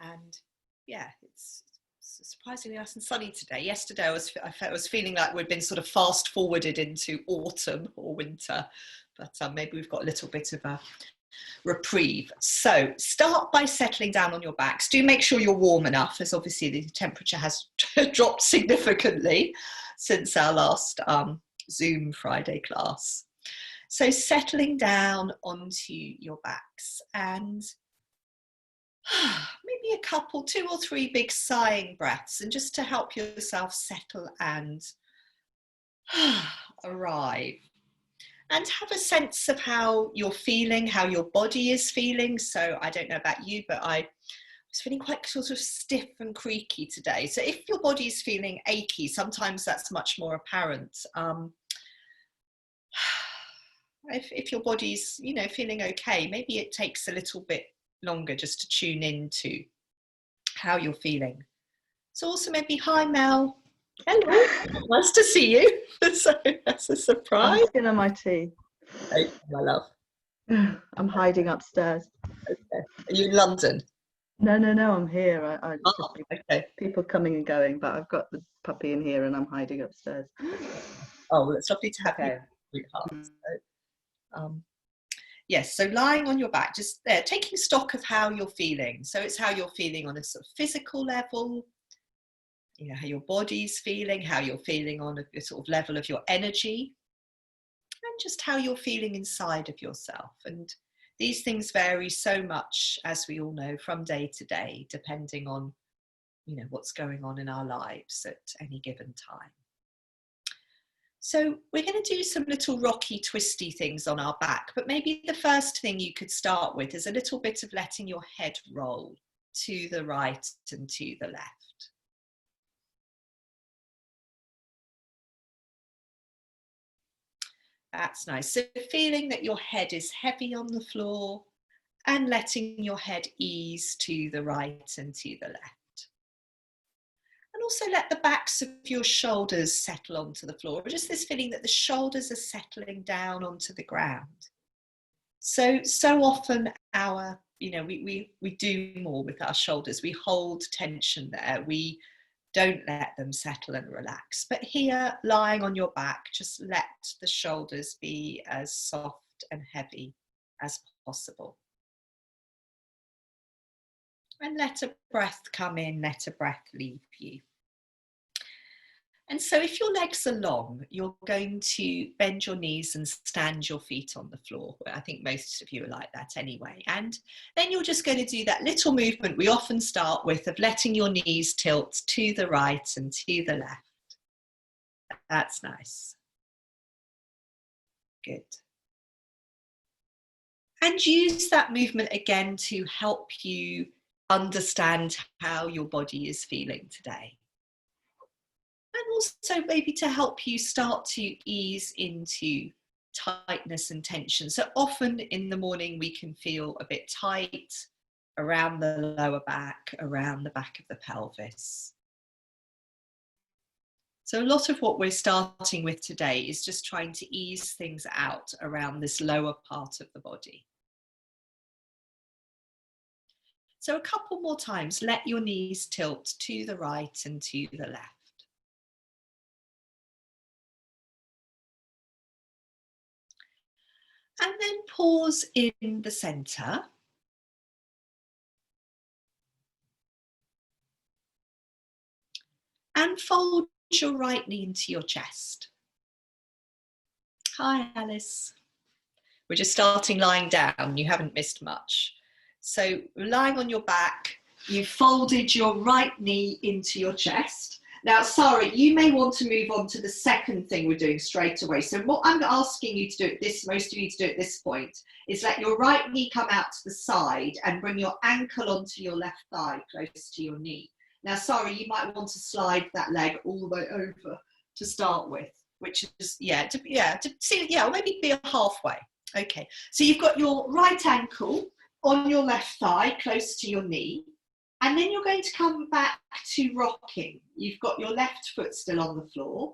And yeah, it's surprisingly nice and sunny today. Yesterday I was feeling like we'd been sort of fast forwarded into autumn or winter, but maybe we've got a little bit of a reprieve. So start by settling down on your backs. Do make sure you're warm enough, as obviously the temperature has dropped significantly since our last Zoom Friday class. So settling down onto your backs, and maybe a couple, 2 or 3 big sighing breaths, and just to help yourself settle and arrive. And have a sense of how you're feeling, how your body is feeling. So I don't know about you, but I was feeling quite sort of stiff and creaky today. So if your body is feeling achy, sometimes that's much more apparent. If your body's, you know, feeling okay, maybe it takes a little bit longer just to tune into how you're feeling. So also maybe, hi Mel. Hello, nice to see you. So that's a surprise. I'm skin on my tea. Okay, my love. I'm hiding upstairs. Okay. Are you in London? No, I'm here. Okay. People coming and going, but I've got the puppy in here and I'm hiding upstairs. Oh, well, it's lovely to have you, sweetheart. So, yes, so lying on your back, just there, taking stock of how you're feeling. So it's how you're feeling on a sort of physical level, you know, how your body's feeling, how you're feeling on a sort of level of your energy, and just how you're feeling inside of yourself. And these things vary so much, as we all know, from day to day, depending on, you know, what's going on in our lives at any given time. So we're going to do some little rocky, twisty things on our back, but maybe the first thing you could start with is a little bit of letting your head roll to the right and to the left. That's nice. So feeling that your head is heavy on the floor and letting your head ease to the right and to the left. And also let the backs of your shoulders settle onto the floor. Just this feeling that the shoulders are settling down onto the ground. So often we do more with our shoulders. We hold tension there. We don't let them settle and relax. But here, lying on your back, just let the shoulders be as soft and heavy as possible. And let a breath come in, let a breath leave you. And so if your legs are long, you're going to bend your knees and stand your feet on the floor. I think most of you are like that anyway. And then you're just going to do that little movement we often start with of letting your knees tilt to the right and to the left. That's nice. Good. And use that movement again to help you understand how your body is feeling today. And also maybe to help you start to ease into tightness and tension. So often in the morning we can feel a bit tight around the lower back, around the back of the pelvis. So a lot of what we're starting with today is just trying to ease things out around this lower part of the body. So a couple more times, let your knees tilt to the right and to the left. And then pause in the center. And fold your right knee into your chest. Hi, Alice. We're just starting lying down. You haven't missed much. So lying on your back, you've folded your right knee into your chest. Now, Sarah, you may want to move on to the second thing we're doing straight away. So what I'm asking you to do at most of you to do at this point, is let your right knee come out to the side and bring your ankle onto your left thigh close to your knee. Now, Sarah, you might want to slide that leg all the way over to start with, which is, or maybe be halfway. Okay, so you've got your right ankle on your left thigh close to your knee. And then you're going to come back to rocking. You've got your left foot still on the floor.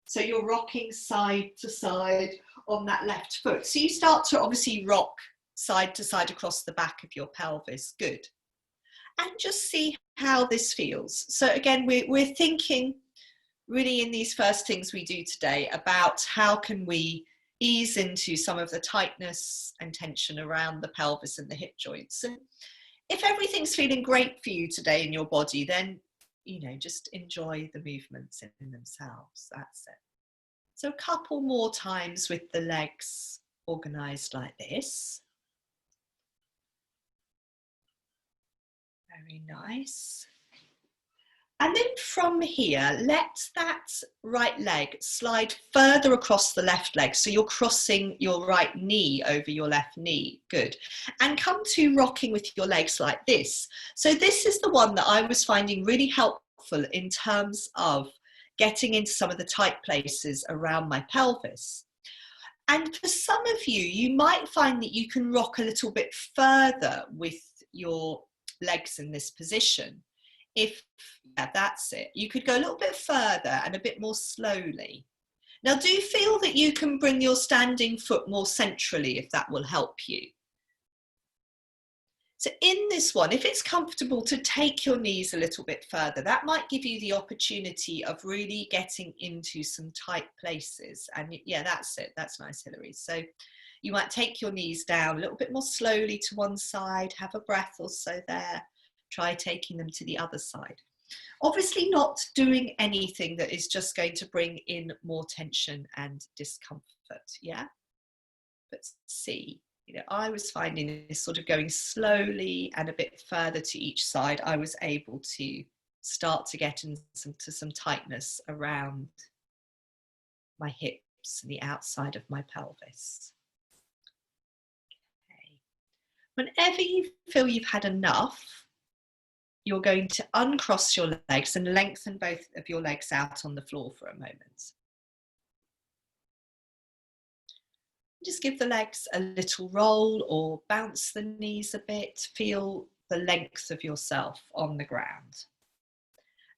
So you're rocking side to side on that left foot. So you start to obviously rock side to side across the back of your pelvis. Good. and just see how this feels. So again, we're thinking really in these first things we do today about how can we ease into some of the tightness and tension around the pelvis and the hip joints. And if everything's feeling great for you today in your body, then, you know, just enjoy the movements in themselves. That's it. So a couple more times with the legs organized like this. Very nice. And then from here, let that right leg slide further across the left leg. So you're crossing your right knee over your left knee. Good. And come to rocking with your legs like this. So this is the one that I was finding really helpful in terms of getting into some of the tight places around my pelvis. And for some of you, you might find that you can rock a little bit further with your legs in this position. If, yeah, that's it. You could go a little bit further and a bit more slowly. Now, do you feel that you can bring your standing foot more centrally if that will help you? So in this one, if it's comfortable to take your knees a little bit further, that might give you the opportunity of really getting into some tight places. And yeah, that's it. That's nice, Hilary. So you might take your knees down a little bit more slowly to one side, have a breath or so there. Try taking them to the other side. Obviously not doing anything that is just going to bring in more tension and discomfort, yeah? But see, you know, I was finding this sort of going slowly and a bit further to each side, I was able to start to get into some tightness around my hips and the outside of my pelvis. Okay. Whenever you feel you've had enough, you're going to uncross your legs and lengthen both of your legs out on the floor for a moment. Just give the legs a little roll or bounce the knees a bit. Feel the length of yourself on the ground.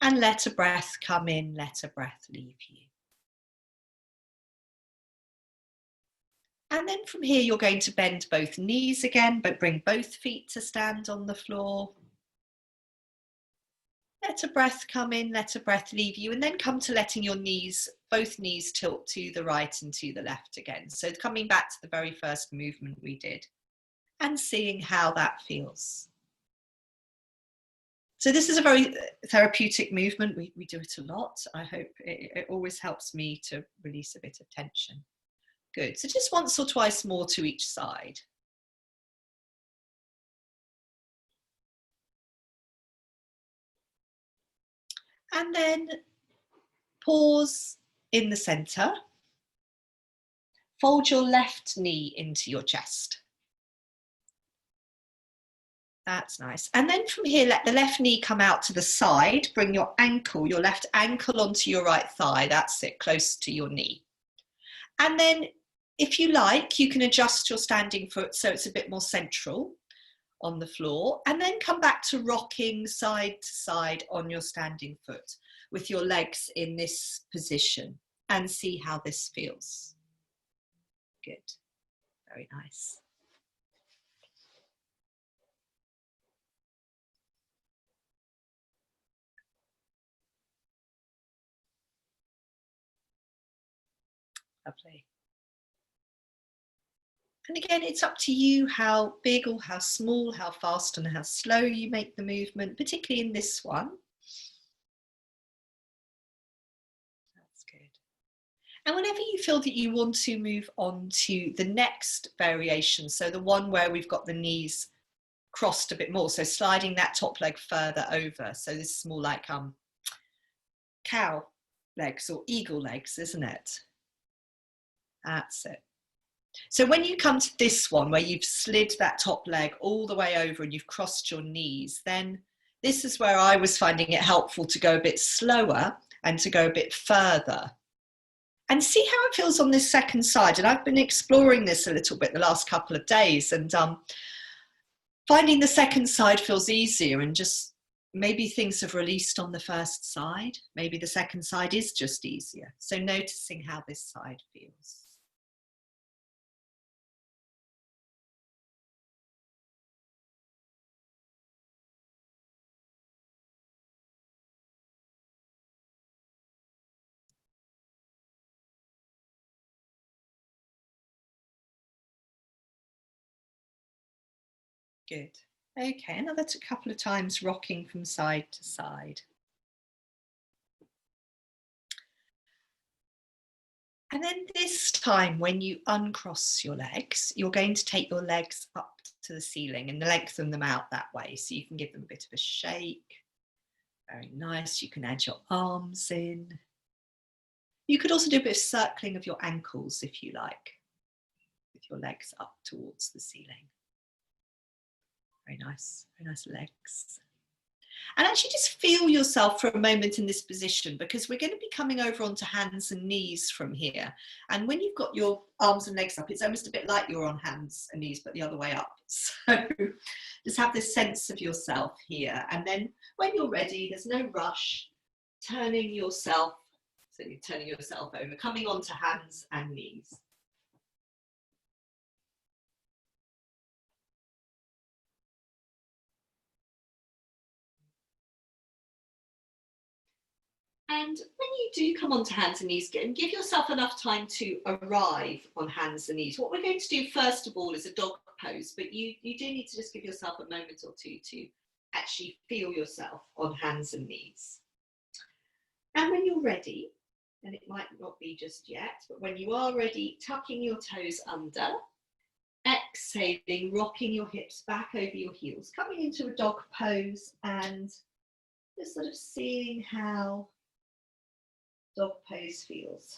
And let a breath come in, let a breath leave you. And then from here, you're going to bend both knees again, but bring both feet to stand on the floor. Let a breath come in, let a breath leave you, and then come to letting your knees, both knees tilt to the right and to the left again. So coming back to the very first movement we did and seeing how that feels. So this is a very therapeutic movement. We do it a lot. I hope it always helps me to release a bit of tension. Good. So just once or twice more to each side. And then pause in the center. Fold your left knee into your chest. That's nice. And then from here, let the left knee come out to the side. Bring your ankle, your left ankle onto your right thigh. That's it, close to your knee. And then if you like, you can adjust your standing foot so it's a bit more central on the floor. And then come back to rocking side to side on your standing foot with your legs in this position and see how this feels. Good. Very nice. Lovely. And again, it's up to you how big or how small, how fast and how slow you make the movement, particularly in this one. That's good. And whenever you feel that you want to move on to the next variation, so the one where we've got the knees crossed a bit more, so sliding that top leg further over. So this is more like cow legs or eagle legs, isn't it? That's it. So when you come to this one where you've slid that top leg all the way over and you've crossed your knees, then this is where I was finding it helpful to go a bit slower and to go a bit further. And see how it feels on this second side. And I've been exploring this a little bit the last couple of days and finding the second side feels easier and just maybe things have released on the first side. Maybe the second side is just easier. So noticing how this side feels. Good. Okay, another couple of times rocking from side to side. And then this time when you uncross your legs, you're going to take your legs up to the ceiling and lengthen them out that way so you can give them a bit of a shake. Very nice. You can add your arms in. You could also do a bit of circling of your ankles if you like, with your legs up towards the ceiling. Very nice legs. And actually just feel yourself for a moment in this position, because we're going to be coming over onto hands and knees from here. And when you've got your arms and legs up, it's almost a bit like you're on hands and knees, but the other way up. So just have this sense of yourself here. And then when you're ready, there's no rush, turning yourself, so you're turning yourself over, coming onto hands and knees. And when you do come onto hands and knees, give yourself enough time to arrive on hands and knees. What we're going to do first of all is a dog pose, but you do need to just give yourself a moment or two to actually feel yourself on hands and knees. And when you're ready, and it might not be just yet, but when you are ready, tucking your toes under, exhaling, rocking your hips back over your heels, coming into a dog pose and just sort of seeing how dog pose feels.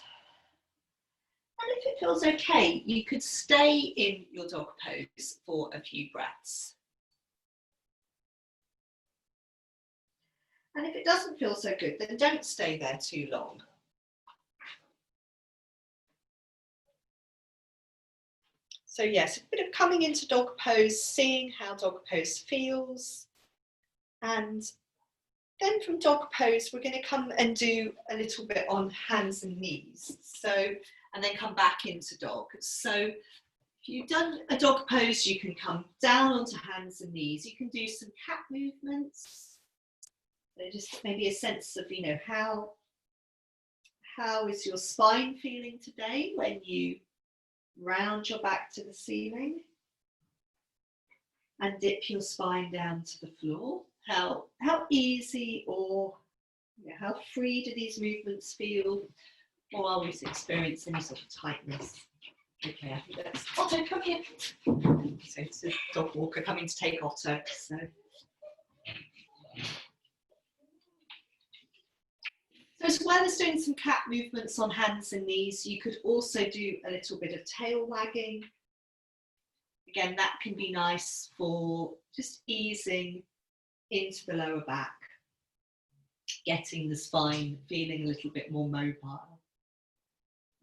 And if it feels okay, you could stay in your dog pose for a few breaths. And if it doesn't feel so good, then don't stay there too long. So yes, a bit of coming into dog pose, seeing how dog pose feels. And then from dog pose, we're going to come and do a little bit on hands and knees. So, and then come back into dog. So if you've done a dog pose, you can come down onto hands and knees. You can do some cat movements. So just maybe a sense of, you know, how is your spine feeling today when you round your back to the ceiling and dip your spine down to the floor. How easy or how free do these movements feel, or are we experiencing any sort of tightness? Okay, I think that's Otto, come here. So it's a dog walker coming to take Otto. So as well as doing some cat movements on hands and knees, you could also do a little bit of tail wagging. Again, that can be nice for just easing into the lower back, getting the spine feeling a little bit more mobile,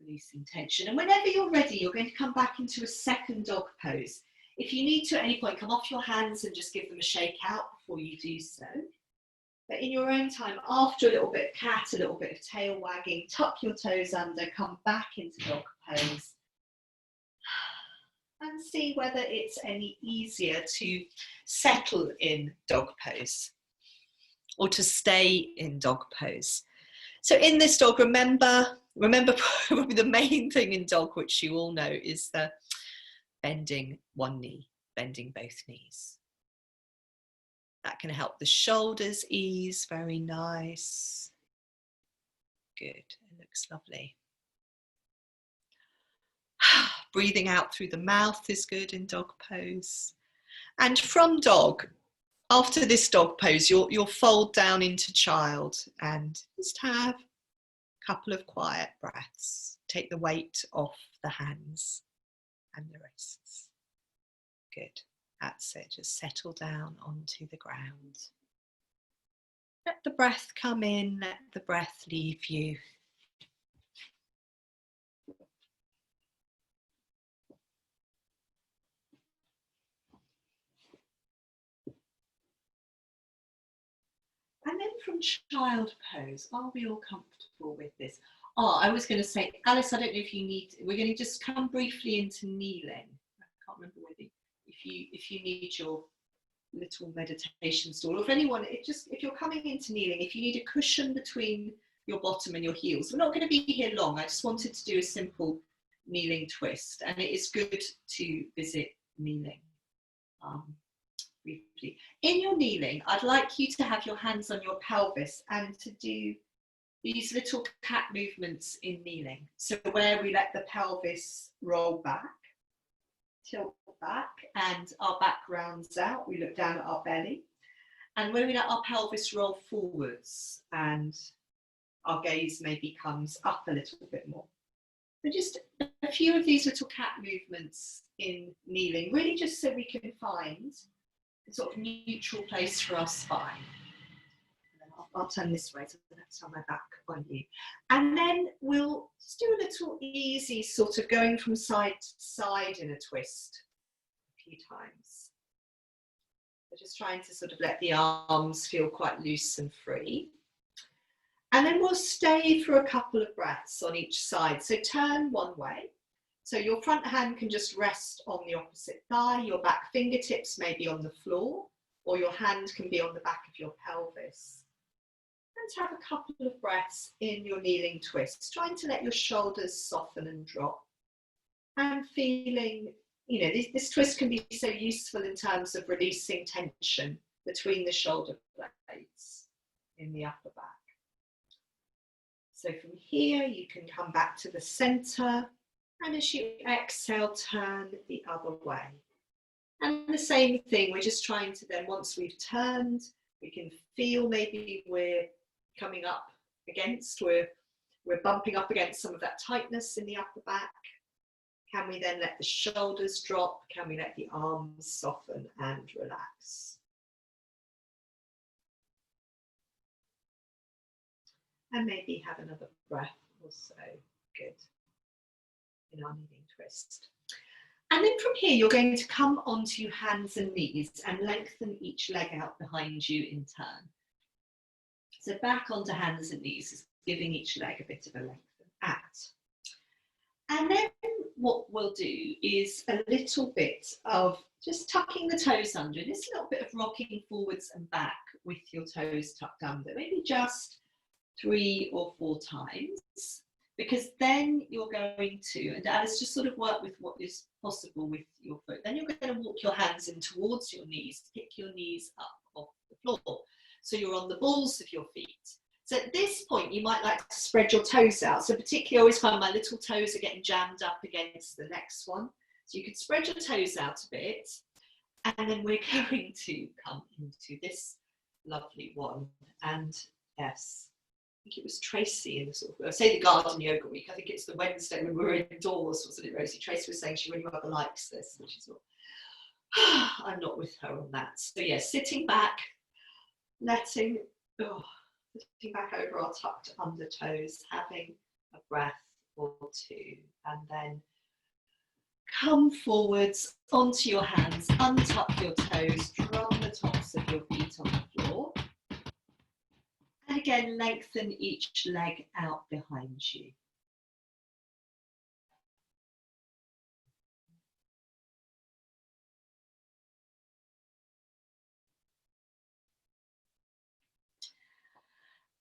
releasing tension. And whenever you're ready, you're going to come back into a second dog pose. If you need to at any point, come off your hands and just give them a shake out before you do so. But in your own time, after a little bit of cat, a little bit of tail wagging, tuck your toes under, come back into dog pose. And see whether it's any easier to settle in dog pose or to stay in dog pose. So in this dog, remember probably the main thing in dog, which you all know, is the bending one knee, bending both knees. That can help the shoulders ease, very nice. Good, it looks lovely. Breathing out through the mouth is good in dog pose. And from dog, after this dog pose, you'll fold down into child and just have a couple of quiet breaths. Take the weight off the hands and the wrists. Good, that's it, just settle down onto the ground. Let the breath come in, let the breath leave you. And then from child pose, are we all comfortable with this? Oh, I was going to say, Alice, I don't know if you need, we're going to just come briefly into kneeling. I can't remember whether, if you need your little meditation stool, or if anyone, if you're coming into kneeling, if you need a cushion between your bottom and your heels. We're not going to be here long. I just wanted to do a simple kneeling twist, and it is good to visit kneeling. briefly. In your kneeling, I'd like you to have your hands on your pelvis and to do these little cat movements in kneeling. So where we let the pelvis roll back, tilt back, and our back rounds out, we look down at our belly. And when we let our pelvis roll forwards and our gaze maybe comes up a little bit more. So just a few of these little cat movements in kneeling, really just so we can find a sort of neutral place for our spine. I'll turn this way so I don't have to turn my back on you. And then we'll just do a little easy sort of going from side to side in a twist a few times. We're just trying to sort of let the arms feel quite loose and free. And then we'll stay for a couple of breaths on each side. So turn one way. So your front hand can just rest on the opposite thigh. Your back fingertips may be on the floor, or your hand can be on the back of your pelvis. And have a couple of breaths in your kneeling twist, trying to let your shoulders soften and drop. And feeling, you know, this twist can be so useful in terms of releasing tension between the shoulder blades in the upper back. So from here, you can come back to the center, and as you exhale, turn the other way. And the same thing, we're just trying to then, once we've turned, we can feel maybe we're coming up against, we're bumping up against some of that tightness in the upper back. Can we then let the shoulders drop? Can we let the arms soften and relax? And maybe have another breath or so. Good. In our kneeling twist. And then from here, you're going to come onto your hands and knees and lengthen each leg out behind you in turn. So back onto hands and knees is giving each leg a bit of a lengthen out. And then what we'll do is a little bit of just tucking the toes under. Just a little bit of rocking forwards and back with your toes tucked under. Maybe just 3 or 4 times, because then you're going to, and Alice, just sort of work with what is possible with your foot. Then you're going to walk your hands in towards your knees, pick your knees up off the floor. So you're on the balls of your feet. So at this point, you might like to spread your toes out. So particularly, I always find my little toes are getting jammed up against the next one. So you could spread your toes out a bit. And then we're going to come into this lovely one. And yes, I think it was Tracy in the sort of, I say the garden yoga week, I think it's the Wednesday when we were indoors, wasn't it, Rosie? Tracy was saying she really rather likes this, which is what I'm not with her on that. So yeah, sitting back, sitting back over our tucked under toes, having a breath or two, and then come forwards onto your hands, untuck your toes, drum the tops of your feet on the floor. And again, lengthen each leg out behind you.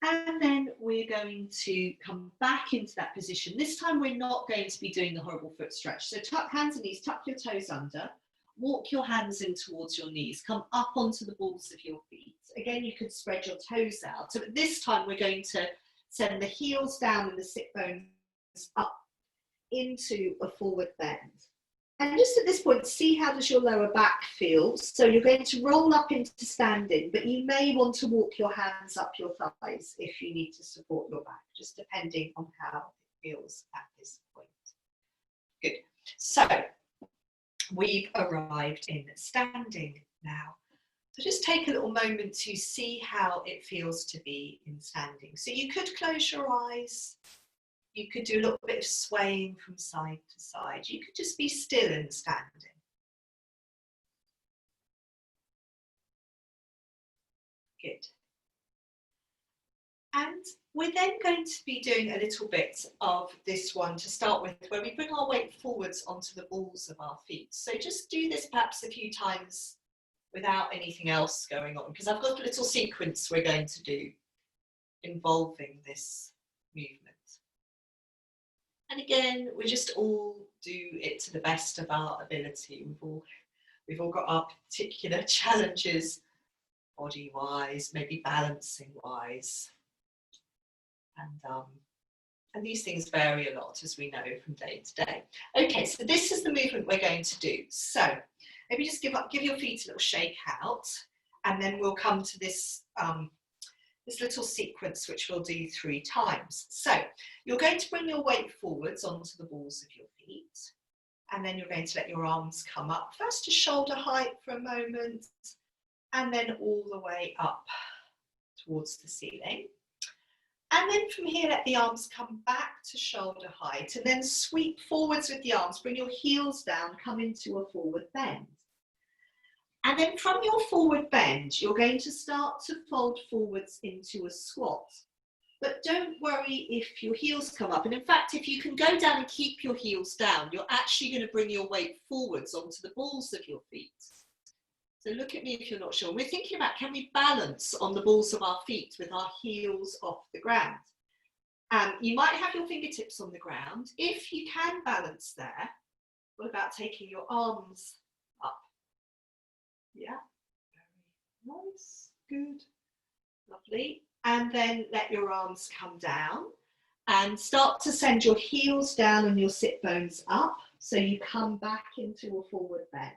And then we're going to come back into that position. This time we're not going to be doing the horrible foot stretch. So tuck hands and knees, tuck your toes under, walk your hands in towards your knees, come up onto the balls of your feet. Again, you could spread your toes out. So at this time, we're going to send the heels down and the sit bones up into a forward bend. And just at this point, see how does your lower back feel. So you're going to roll up into standing, but you may want to walk your hands up your thighs if you need to support your back, just depending on how it feels at this point. Good. So we've arrived in standing now. So just take a little moment to see how it feels to be in standing. So you could close your eyes. You could do a little bit of swaying from side to side. You could just be still and standing. Good. And we're then going to be doing a little bit of this one to start with, where we bring our weight forwards onto the balls of our feet. So just do this perhaps a few times without anything else going on, because I've got a little sequence we're going to do involving this movement. And again, we just all do it to the best of our ability. We've all got our particular challenges, body-wise, maybe balancing-wise. And these things vary a lot, as we know, from day to day. Okay, so this is the movement we're going to do. So maybe just give your feet a little shake out, and then we'll come to this, this little sequence, which we'll do 3 times. So you're going to bring your weight forwards onto the balls of your feet, and then you're going to let your arms come up, first to shoulder height for a moment, and then all the way up towards the ceiling. And then from here, let the arms come back to shoulder height, and then sweep forwards with the arms. Bring your heels down, come into a forward bend. And then from your forward bend, you're going to start to fold forwards into a squat. But don't worry if your heels come up. And in fact, if you can go down and keep your heels down, you're actually going to bring your weight forwards onto the balls of your feet. So look at me if you're not sure. We're thinking about, can we balance on the balls of our feet with our heels off the ground? You might have your fingertips on the ground. If you can balance there, what about taking your arms up? Yeah, very nice, good, lovely. And then let your arms come down and start to send your heels down and your sit bones up. So you come back into a forward bend.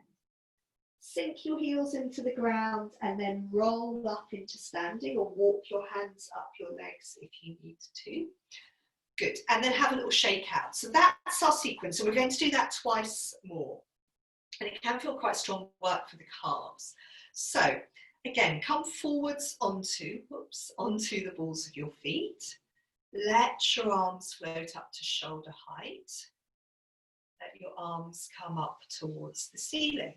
Sink your heels into the ground and then roll up into standing, or walk your hands up your legs if you need to. Good, and then have a little shake out. So that's our sequence, and we're going to do that twice more. And it can feel quite strong work for the calves. So again, come forwards onto the balls of your feet. Let your arms float up to shoulder height. Let your arms come up towards the ceiling.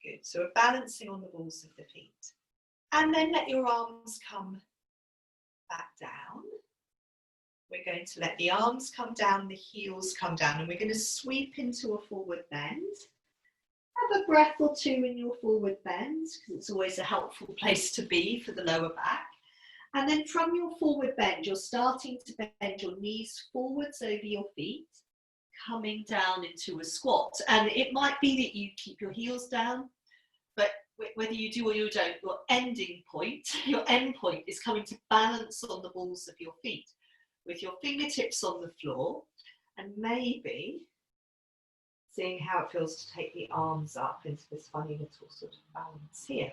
Good, so we're balancing on the balls of the feet. And then let your arms come back down. We're going to let the arms come down, the heels come down, and we're going to sweep into a forward bend. Have a breath or 2 in your forward bend, because it's always a helpful place to be for the lower back. And then from your forward bend, you're starting to bend your knees forwards over your feet, coming down into a squat. And it might be that you keep your heels down, but whether you do or you don't, your end point is coming to balance on the balls of your feet with your fingertips on the floor, and maybe seeing how it feels to take the arms up into this funny little sort of balance here.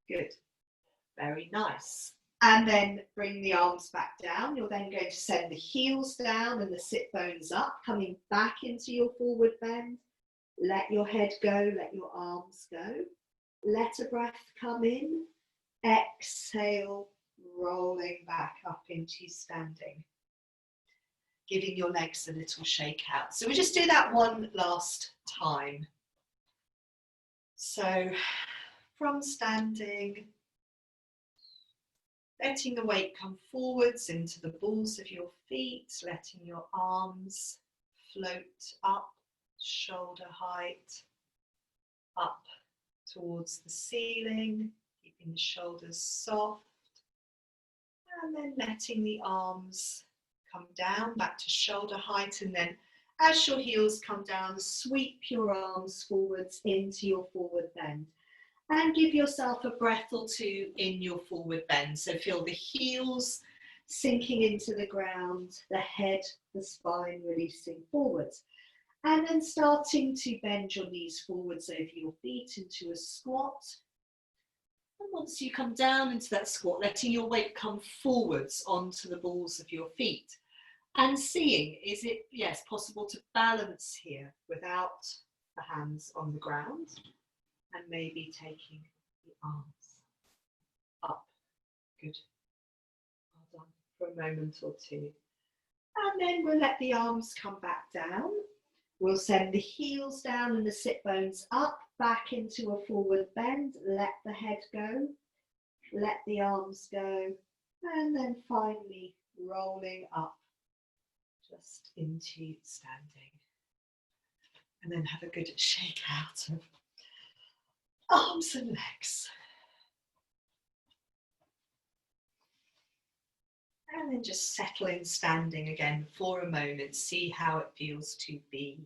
Good, very nice. And then bring the arms back down. You're then going to send the heels down and the sit bones up, coming back into your forward bend. Let your head go, let your arms go. Let a breath come in. Exhale, rolling back up into standing. Giving your legs a little shake out. So we just do that one last time. So from standing, letting the weight come forwards into the balls of your feet, letting your arms float up, shoulder height, up towards the ceiling, keeping the shoulders soft, and then letting the arms come down back to shoulder height, and then as your heels come down, sweep your arms forwards into your forward bend. And give yourself a breath or 2 in your forward bend. So feel the heels sinking into the ground, the head, the spine releasing forwards. And then starting to bend your knees forwards over your feet into a squat. And once you come down into that squat, letting your weight come forwards onto the balls of your feet. And seeing, is it, yes, possible to balance here without the hands on the ground? And maybe taking the arms up. Good. Well done. For a moment or 2. And then we'll let the arms come back down. We'll send the heels down and the sit bones up, back into a forward bend. Let the head go. Let the arms go. And then finally rolling up just into standing. And then have a good shake out of arms and legs. And then just settle in standing again for a moment. See how it feels to be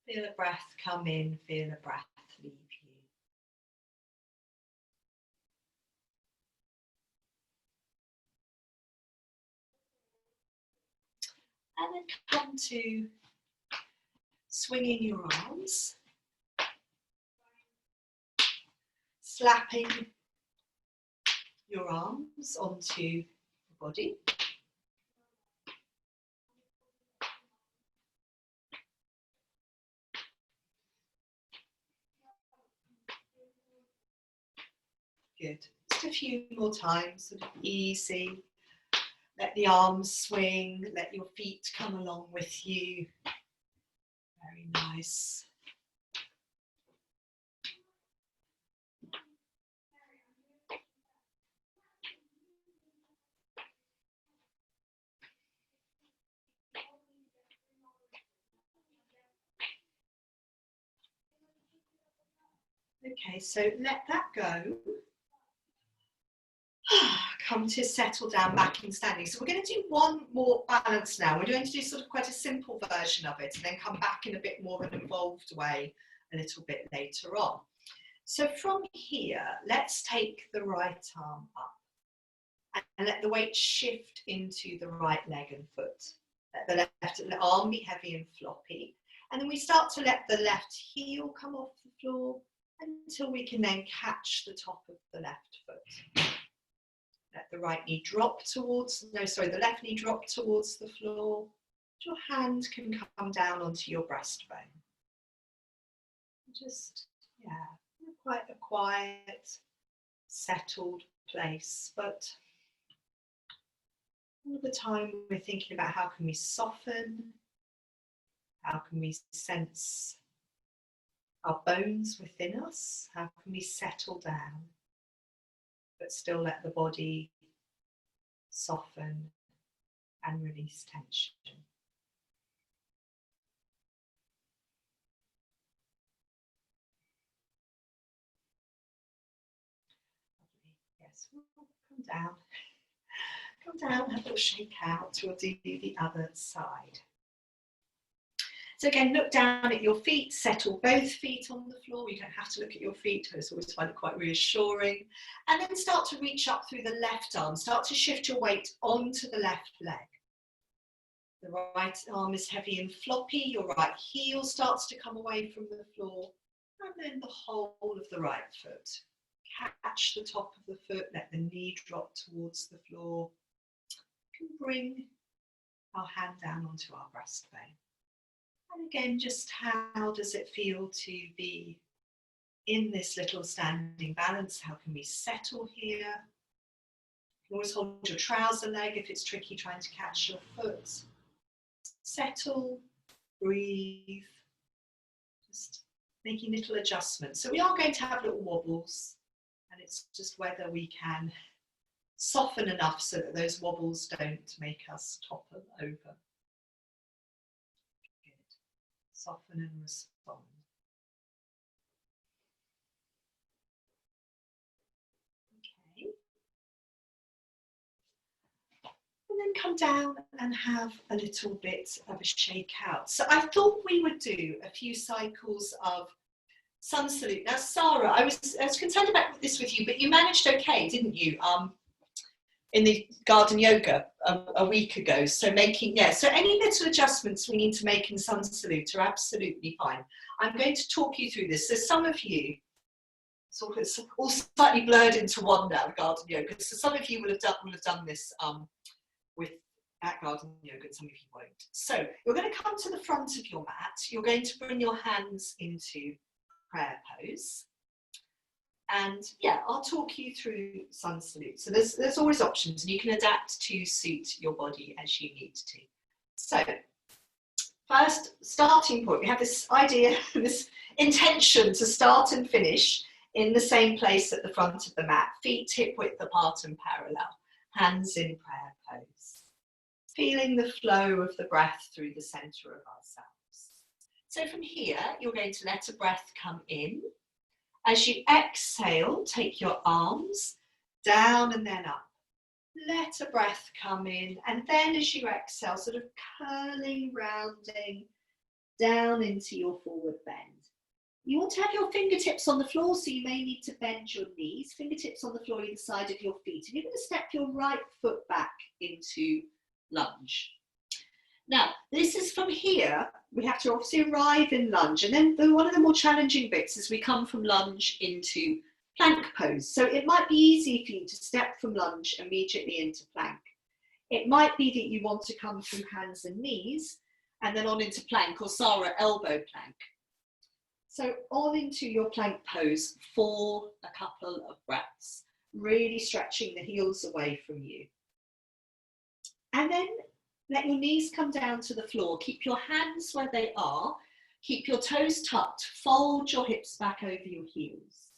Feel a breath come in, feel a breath leave you. And then come to swinging your arms, slapping your arms onto the body. Good. Just a few more times, sort of easy. Let the arms swing, let your feet come along with you. Very nice. Okay, so let that go. Come to settle down back in standing. So we're going to do one more balance now. We're going to do sort of quite a simple version of it and then come back in a bit more of an involved way a little bit later on. So from here, let's take the right arm up and let the weight shift into the right leg and foot. Let the left arm be heavy and floppy. And then we start to let the left heel come off the floor until we can then catch the top of the left foot. Let the right knee drop towards, the left knee drop towards the floor. Your hand can come down onto your breastbone. Just, quite a quiet, settled place, but all the time we're thinking about how can we soften, how can we sense our bones within us, how can we settle down, but still let the body soften and release tension. Yes, come down. Come down, have a little shake out. We'll do the other side. So again, look down at your feet, settle both feet on the floor. You don't have to look at your feet, I just always find it quite reassuring. And then start to reach up through the left arm. Start to shift your weight onto the left leg. The right arm is heavy and floppy. Your right heel starts to come away from the floor. And then the whole of the right foot. Catch the top of the foot, let the knee drop towards the floor. We can bring our hand down onto our breastbone. And again, just how does it feel to be in this little standing balance? How can we settle here? You can always hold your trouser leg if it's tricky trying to catch your foot. Settle, breathe, just making little adjustments. So we are going to have little wobbles, and it's just whether we can soften enough so that those wobbles don't make us topple over. Soften and respond. Okay. And then come down and have a little bit of a shake out. So I thought we would do a few cycles of sun salute. Now, Sarah, I was concerned about this with you, but you managed okay, didn't you? In the garden yoga a week ago. So so any little adjustments we need to make in sun salute are absolutely fine. I'm going to talk you through this. So some of you, sort of it's all slightly blurred into one now, the garden yoga. So some of you will have done this at garden yoga, and some of you won't. So you're going to come to the front of your mat. You're going to bring your hands into prayer pose. And I'll talk you through sun salute. So there's always options, and you can adapt to suit your body as you need to. So first starting point, we have this idea, this intention to start and finish in the same place at the front of the mat. Feet hip width apart and parallel. Hands in prayer pose. Feeling the flow of the breath through the center of ourselves. So from here, you're going to let a breath come in. As you exhale, take your arms down and then up. Let a breath come in, and then as you exhale, sort of curling, rounding, down into your forward bend. You want to have your fingertips on the floor, so you may need to bend your knees, fingertips on the floor either side of your feet, and you're going to step your right foot back into lunge. Now, this is from here, we have to obviously arrive in lunge, and then one of the more challenging bits is we come from lunge into plank pose. So it might be easy for you to step from lunge immediately into plank. It might be that you want to come through hands and knees, and then on into plank, or Sarah, elbow plank. So on into your plank pose for a couple of breaths, really stretching the heels away from you. And then let your knees come down to the floor. Keep your hands where they are. Keep your toes tucked. Fold your hips back over your heels.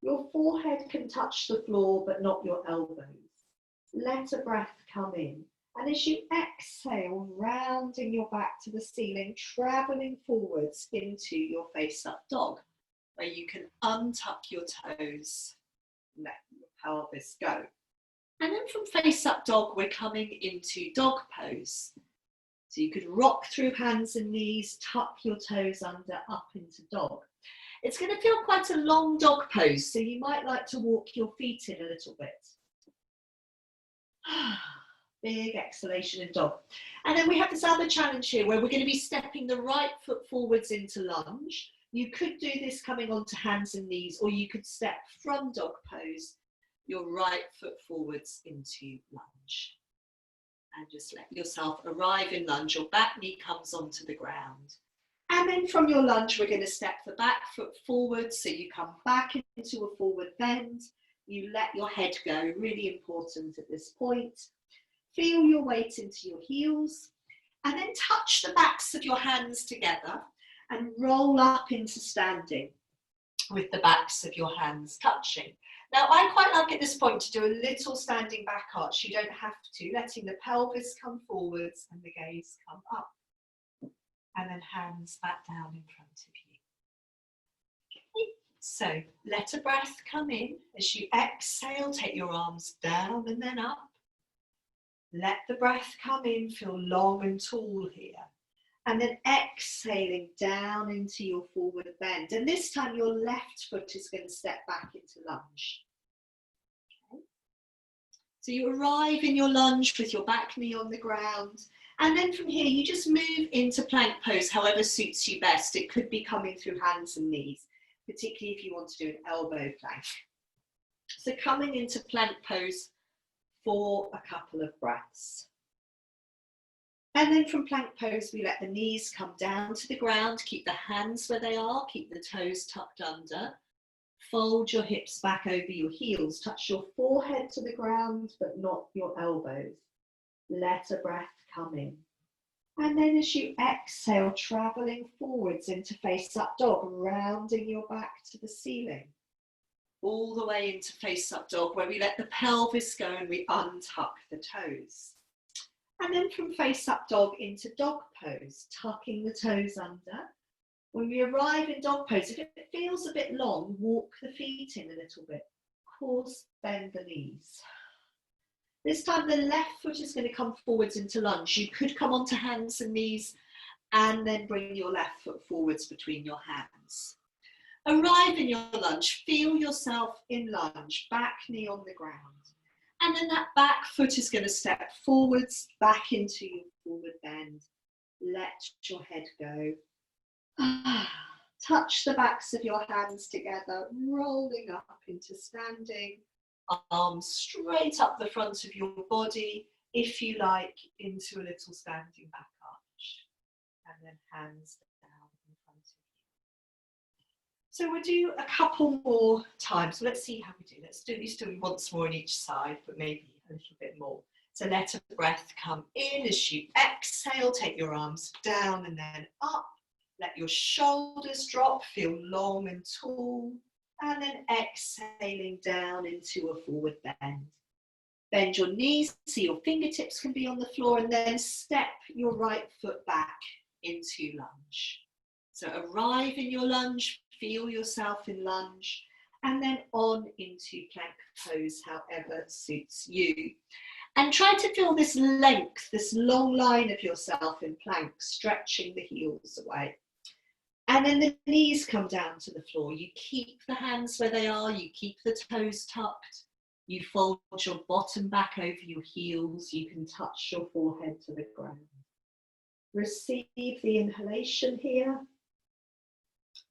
Your forehead can touch the floor, but not your elbows. Let a breath come in. And as you exhale, rounding your back to the ceiling, traveling forwards into your face-up dog, where you can untuck your toes, let your pelvis go. And then from face-up dog, we're coming into dog pose. So you could rock through hands and knees, tuck your toes under, up into dog. It's going to feel quite a long dog pose, so you might like to walk your feet in a little bit. Big exhalation in dog. And then we have this other challenge here where we're going to be stepping the right foot forwards into lunge. You could do this coming onto hands and knees, or you could step from dog pose, your right foot forwards into lunge. And just let yourself arrive in lunge. Your back knee comes onto the ground. And then from your lunge, we're going to step the back foot forward. So you come back into a forward bend. You let your head go, really important at this point. Feel your weight into your heels, and then touch the backs of your hands together and roll up into standing with the backs of your hands touching. Now, I quite like at this point to do a little standing back arch. You don't have to, letting the pelvis come forwards and the gaze come up. And then hands back down in front of you. Okay. So let a breath come in. As you exhale, take your arms down and then up. Let the breath come in, feel long and tall here. And then exhaling down into your forward bend. And this time your left foot is going to step back into lunge. Okay. So you arrive in your lunge with your back knee on the ground. And then from here, you just move into plank pose, however suits you best. It could be coming through hands and knees, particularly if you want to do an elbow plank. So coming into plank pose for a couple of breaths. And then from plank pose, we let the knees come down to the ground, keep the hands where they are, keep the toes tucked under, fold your hips back over your heels, touch your forehead to the ground, but not your elbows. Let a breath come in. And then as you exhale, traveling forwards into face-up dog, rounding your back to the ceiling. All the way into face-up dog, where we let the pelvis go and we untuck the toes. And then from face-up dog into dog pose, tucking the toes under. When we arrive in dog pose, if it feels a bit long, walk the feet in a little bit. Of course, bend the knees. This time the left foot is going to come forwards into lunge. You could come onto hands and knees and then bring your left foot forwards between your hands. Arrive in your lunge, feel yourself in lunge, back knee on the ground. And then that back foot is going to step forwards, back into your forward bend. Let your head go. Touch the backs of your hands together, rolling up into standing. Arms straight up the front of your body, if you like, into a little standing back arch. And then hands down in front of you. So we'll do a couple more times. Let's see how we do. Let's do these two once more on each side, but maybe a little bit more. So let a breath come in. As you exhale, take your arms down and then up. Let your shoulders drop, feel long and tall. And then exhaling down into a forward bend. Bend your knees so your fingertips can be on the floor, and then step your right foot back into lunge. So arrive in your lunge, feel yourself in lunge, and then on into plank pose, however suits you. And try to feel this length, this long line of yourself in plank, stretching the heels away. And then the knees come down to the floor. You keep the hands where they are, you keep the toes tucked, you fold your bottom back over your heels, you can touch your forehead to the ground. Receive the inhalation here,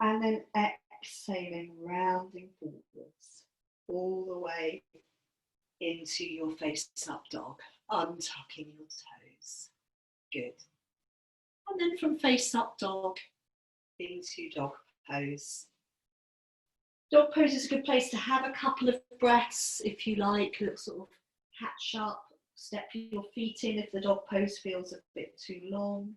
and then exhaling, rounding forwards, all the way into your face-up dog, untucking your toes. Good. And then from face-up dog into dog pose. Dog pose is a good place to have a couple of breaths if you like, sort of hatch up, step your feet in if the dog pose feels a bit too long.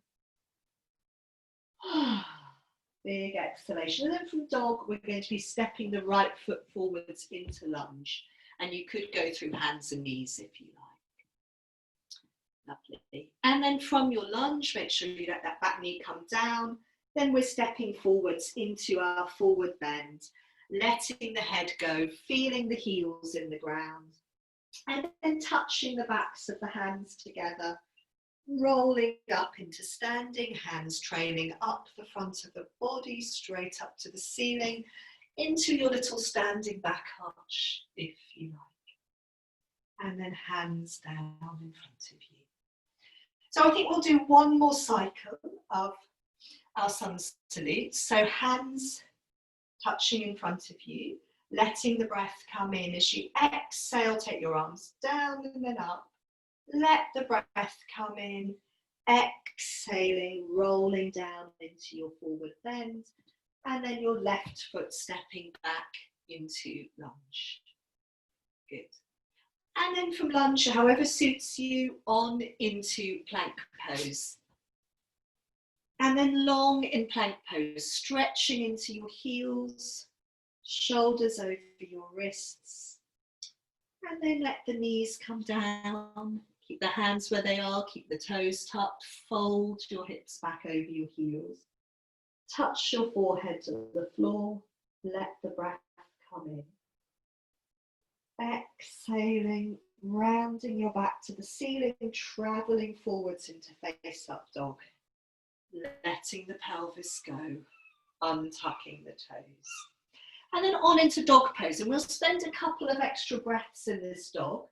Big exhalation. And then from dog, we're going to be stepping the right foot forwards into lunge. And you could go through hands and knees if you like. Lovely. And then from your lunge, make sure you let that back knee come down. Then we're stepping forwards into our forward bend, letting the head go, feeling the heels in the ground, and then touching the backs of the hands together, rolling up into standing, hands trailing up the front of the body, straight up to the ceiling, into your little standing back arch, if you like. And then hands down in front of you. So I think we'll do one more cycle of our sun salute. So hands touching in front of you, letting the breath come in. As you exhale, take your arms down and then up. Let the breath come in, exhaling, rolling down into your forward bend, and then your left foot stepping back into lunge. Good. And then from lunge, however suits you, on into plank pose. And then long in plank pose, stretching into your heels, shoulders over your wrists. And then let the knees come down. Keep the hands where they are, keep the toes tucked, fold your hips back over your heels. Touch your forehead to the floor, let the breath come in. Exhaling, rounding your back to the ceiling, travelling forwards into face-up dog. Letting the pelvis go, untucking the toes. And then on into dog pose, and we'll spend a couple of extra breaths in this dog.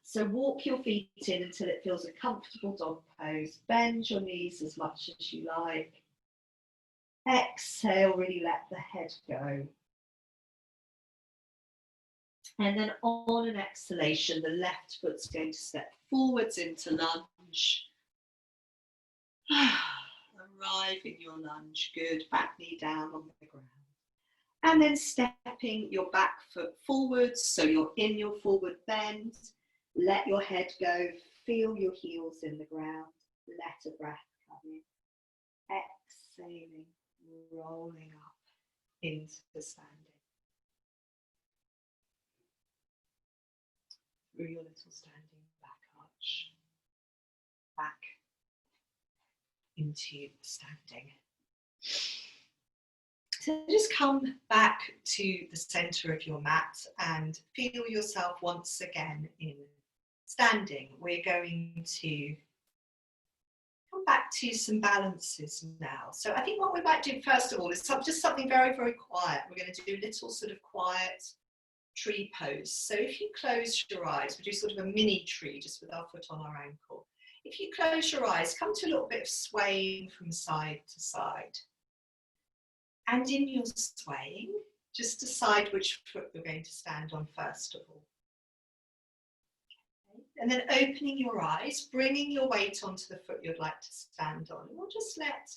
So walk your feet in until it feels a comfortable dog pose. Bend your knees as much as you like. Exhale, really let the head go. And then on an exhalation, the left foot's going to step forwards into lunge. Arrive in your lunge. Good. Back knee down on the ground. And then stepping your back foot forwards, so you're in your forward bend. Let your head go. Feel your heels in the ground. Let a breath come in. Exhaling, rolling up into the standing. Through your little standing back arch. Back into standing. So just come back to the center of your mat and feel yourself once again in standing. We're going to come back to some balances now. So I think what we might do first of all is just something very, very quiet. We're going to do a little sort of quiet tree pose. So if you close your eyes, we do sort of a mini tree just with our foot on our ankle. If you close your eyes, come to a little bit of swaying from side to side. And in your swaying, just decide which foot you're going to stand on first of all. Okay. And then opening your eyes, bringing your weight onto the foot you'd like to stand on. And we'll just let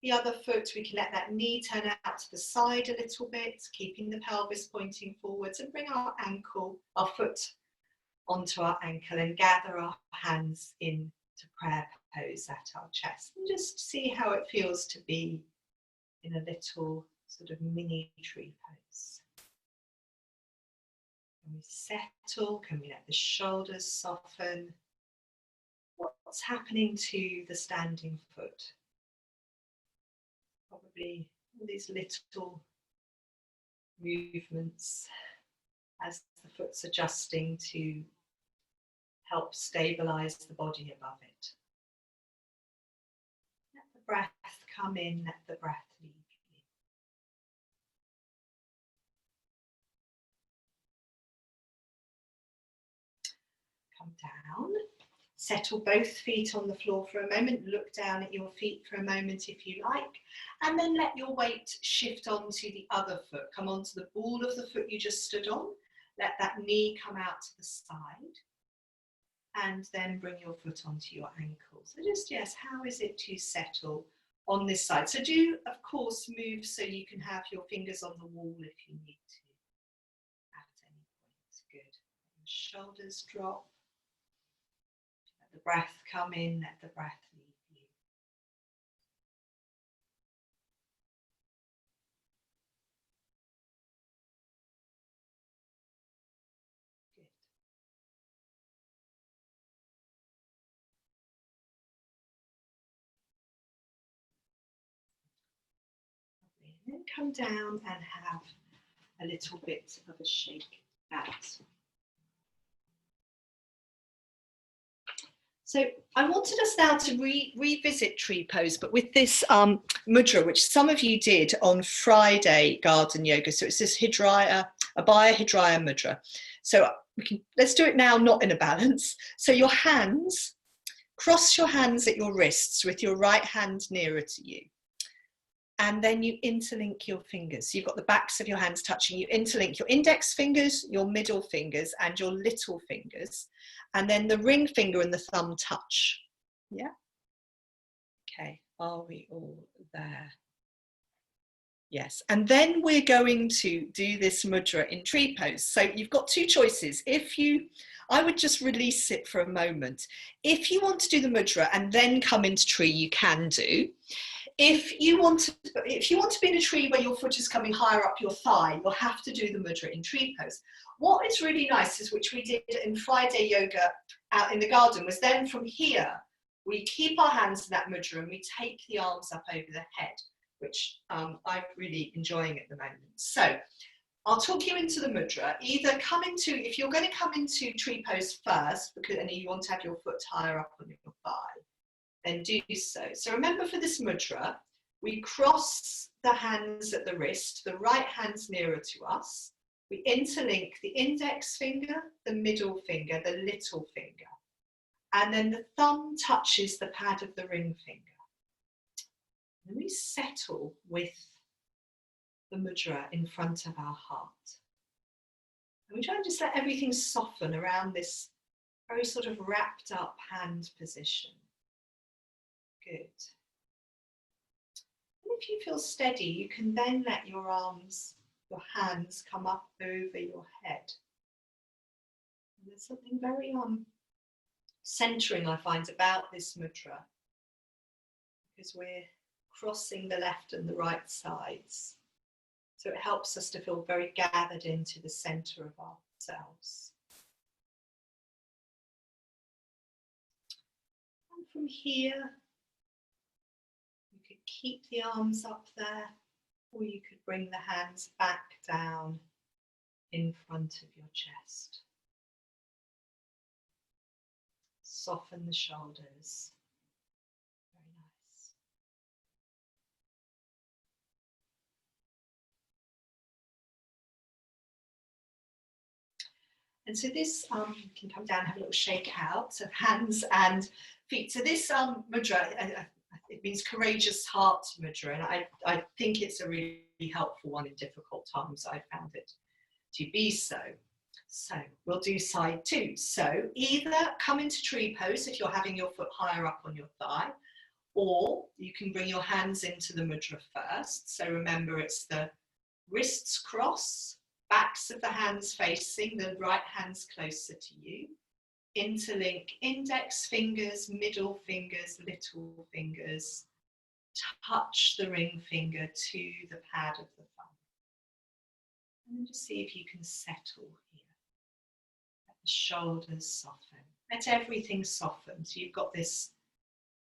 the other foot, we can let that knee turn out to the side a little bit, keeping the pelvis pointing forwards, and bring our ankle, our foot onto our ankle and gather our hands into prayer pose at our chest. And just see how it feels to be in a little sort of mini tree pose. Can we settle? Can we let the shoulders soften? What's happening to the standing foot? Probably all these little movements as the foot's adjusting to help stabilize the body above it. Let the breath come in, let the breath leave you. Come down. Settle both feet on the floor for a moment. Look down at your feet for a moment if you like. And then let your weight shift onto the other foot. Come onto the ball of the foot you just stood on. Let that knee come out to the side. And then bring your foot onto your ankle. So just, yes, how is it to settle on this side? So do, of course, move so you can have your fingers on the wall if you need to at any point. Good. Your shoulders drop. Let the breath come in, let the breath leave you. Good. And then come down and have a little bit of a shake out. So I wanted us now to revisit tree pose, but with this mudra, which some of you did on Friday garden yoga. So it's this Abhaya Hridaya mudra. So let's do it now, not in a balance. So your hands, cross your hands at your wrists with your right hand nearer to you. And then you interlink your fingers. So you've got the backs of your hands touching. You interlink your index fingers, your middle fingers, and your little fingers. And then the ring finger and the thumb touch. Yeah? Okay, are we all there? Yes, and then we're going to do this mudra in tree pose. So you've got two choices. I would just release it for a moment. If you want to do the mudra and then come into tree, you can do. If you want to be in a tree where your foot is coming higher up your thigh, you'll have to do the mudra in tree pose. What is really nice is, which we did in Friday yoga out in the garden, was then from here, we keep our hands in that mudra and we take the arms up over the head, which I'm really enjoying at the moment. So I'll talk you into the mudra. Either if you're going to come into tree pose first, and you want to have your foot higher up on your thigh, then do so. So remember, for this mudra, we cross the hands at the wrist, the right hand's nearer to us. We interlink the index finger, the middle finger, the little finger. And then the thumb touches the pad of the ring finger. And we settle with the mudra in front of our heart. And we try and just let everything soften around this very sort of wrapped up hand position. Good. And if you feel steady, you can then let your hands come up over your head. And there's something very centering, I find, about this mudra, because we're crossing the left and the right sides. So it helps us to feel very gathered into the center of ourselves. And from here, you could keep the arms up there, or you could bring the hands back down in front of your chest. Soften the shoulders. Very nice. And so this, you can come down and have a little shake out of hands and feet. So this mudra, it means courageous heart mudra, and I think it's a really helpful one in difficult times. I found it to be so. So we'll do side two. So either come into tree pose if you're having your foot higher up on your thigh, or you can bring your hands into the mudra first. So remember, it's the wrists cross, backs of the hands facing, the right hand's closer to you. Interlink index fingers, middle fingers, little fingers. Touch the ring finger to the pad of the thumb. And then just see if you can settle here. Let the shoulders soften. Let everything soften. So you've got this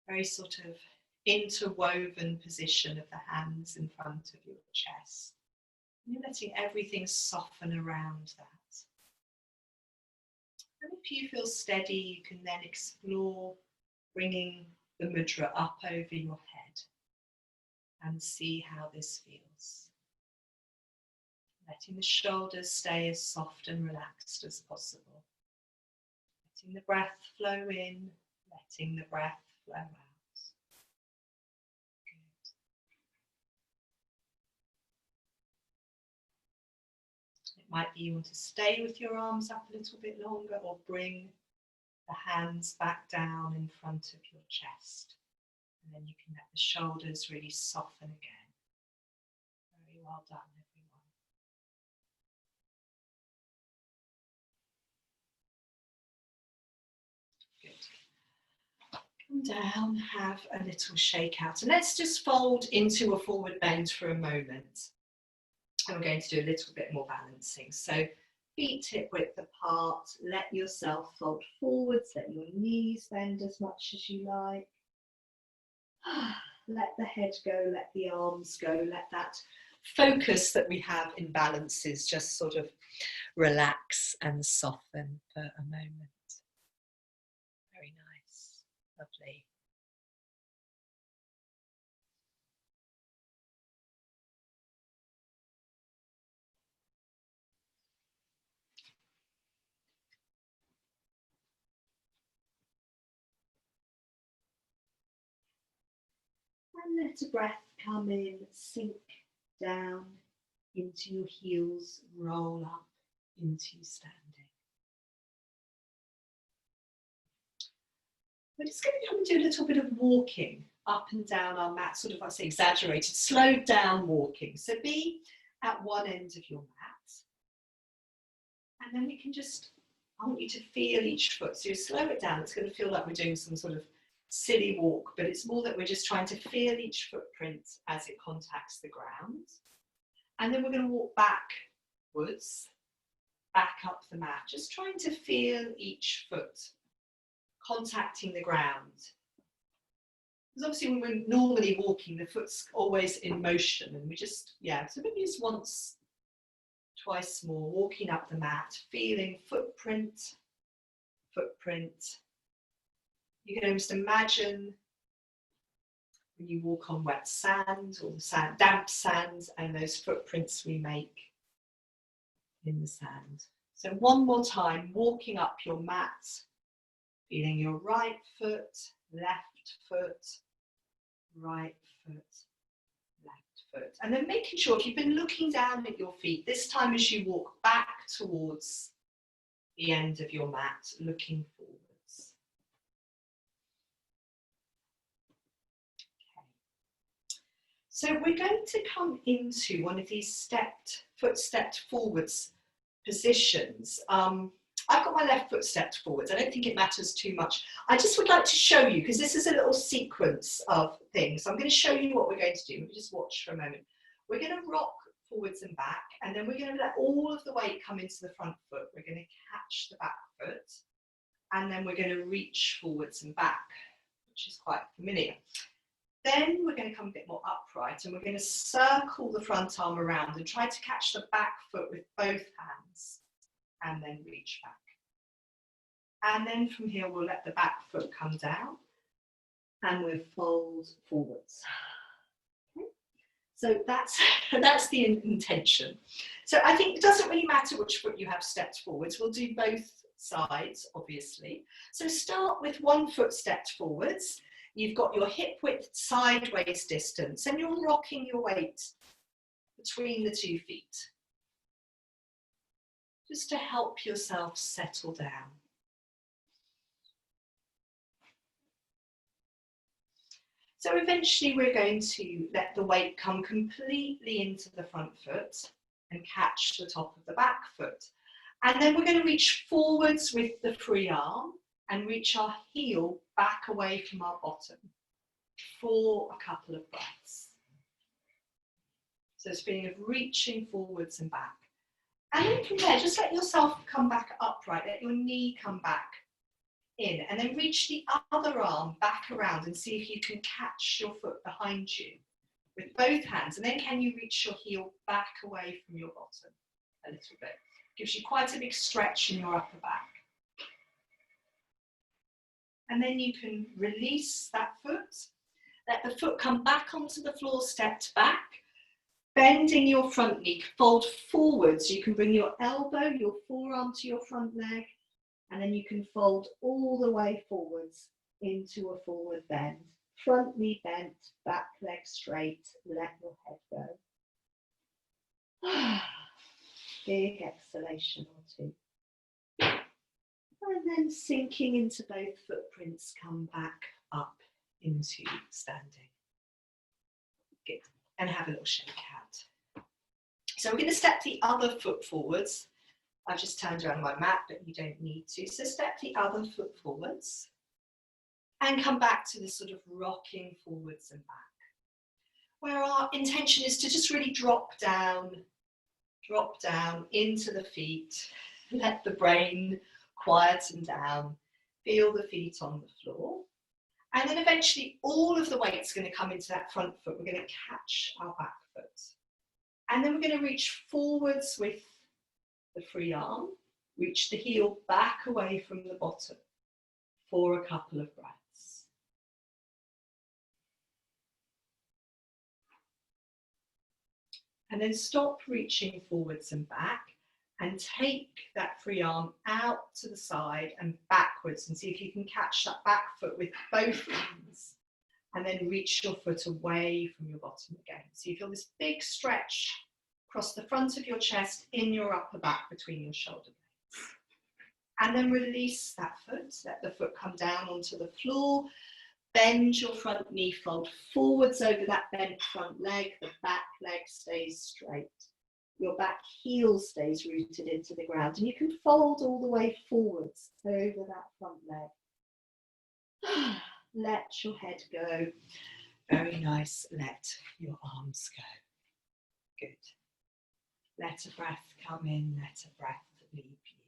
very sort of interwoven position of the hands in front of your chest. You're letting everything soften around that. And if you feel steady, you can then explore bringing the mudra up over your head and see how this feels. Letting the shoulders stay as soft and relaxed as possible. Letting the breath flow in, letting the breath flow out. Good. It might be you want to stay with your arms up a little bit longer, or bring the hands back down in front of your chest. And then you can let the shoulders really soften again. Very well done, everyone. Good. Come down, have a little shake out. And let's just fold into a forward bend for a moment. And we're going to do a little bit more balancing. So feet hip width apart, let yourself fold forwards, let your knees bend as much as you like. Let the head go, let the arms go, let that focus that we have in balances just sort of relax and soften for a moment. Very nice, lovely. And let a breath come in, sink down into your heels, roll up into standing. We're just going to come and do a little bit of walking up and down our mat, sort of, I say, exaggerated, slowed down walking. So be at one end of your mat. And then we can just, I want you to feel each foot. So you slow it down. It's going to feel like we're doing some sort of silly walk, but it's more that we're just trying to feel each footprint as it contacts the ground. And then we're going to walk backwards, back up the mat, just trying to feel each foot contacting the ground. Because obviously when we're normally walking, the foot's always in motion, and we just, so maybe just once, twice more, walking up the mat, feeling footprint, footprint. You can almost imagine when you walk on wet sand or the damp sand, and those footprints we make in the sand. So one more time, walking up your mat, feeling your right foot, left foot, right foot, left foot. And then making sure, if you've been looking down at your feet, this time as you walk back towards the end of your mat, looking forwards. So we're going to come into one of these foot stepped forwards positions. I've got my left foot stepped forwards. I don't think it matters too much. I just would like to show you, because this is a little sequence of things. So I'm going to show you what we're going to do. We'll just watch for a moment. We're going to rock forwards and back, and then we're going to let all of the weight come into the front foot. We're going to catch the back foot, and then we're going to reach forwards and back, which is quite familiar. Then we're going to come a bit more upright, and we're going to circle the front arm around and try to catch the back foot with both hands, and then reach back. And then from here, we'll let the back foot come down, and we'll fold forwards. Okay. So that's the intention. So I think it doesn't really matter which foot you have stepped forwards. We'll do both sides, obviously. So start with one foot stepped forwards. You've got your hip width sideways distance, and you're rocking your weight between the 2 feet, just to help yourself settle down. So eventually we're going to let the weight come completely into the front foot and catch the top of the back foot. And then we're going to reach forwards with the free arm and reach our heel back away from our bottom for a couple of breaths. So it's feeling of reaching forwards and back. And then from there, just let yourself come back upright, let your knee come back in, and then reach the other arm back around and see if you can catch your foot behind you with both hands. And then can you reach your heel back away from your bottom a little bit? Gives you quite a big stretch in your upper back. And then you can release that foot. Let the foot come back onto the floor, stepped back. Bending your front knee, fold forwards. You can bring your elbow, your forearm to your front leg, and then you can fold all the way forwards into a forward bend. Front knee bent, back leg straight, let your head go. Big exhalation or two. And then sinking into both footprints, come back up into standing. Good. And have a little shake out. So we're going to step the other foot forwards. I've just turned around my mat, but you don't need to. So step the other foot forwards and come back to this sort of rocking forwards and back, where our intention is to just really drop down into the feet. Let the brain quieten down. Feel the feet on the floor. And then eventually all of the weight's going to come into that front foot. We're going to catch our back foot. And then we're going to reach forwards with the free arm. Reach the heel back away from the bottom for a couple of breaths. And then stop reaching forwards and back and take that free arm out to the side and backwards and see if you can catch that back foot with both hands and then reach your foot away from your bottom again. So you feel this big stretch across the front of your chest in your upper back between your shoulder blades. And then release that foot, let the foot come down onto the floor, bend your front knee, fold forwards over that bent front leg, the back leg stays straight. Your back heel stays rooted into the ground and you can fold all the way forwards over that front leg. Let your head go. Very nice. Let your arms go. Good. Let a breath come in, let a breath leave you.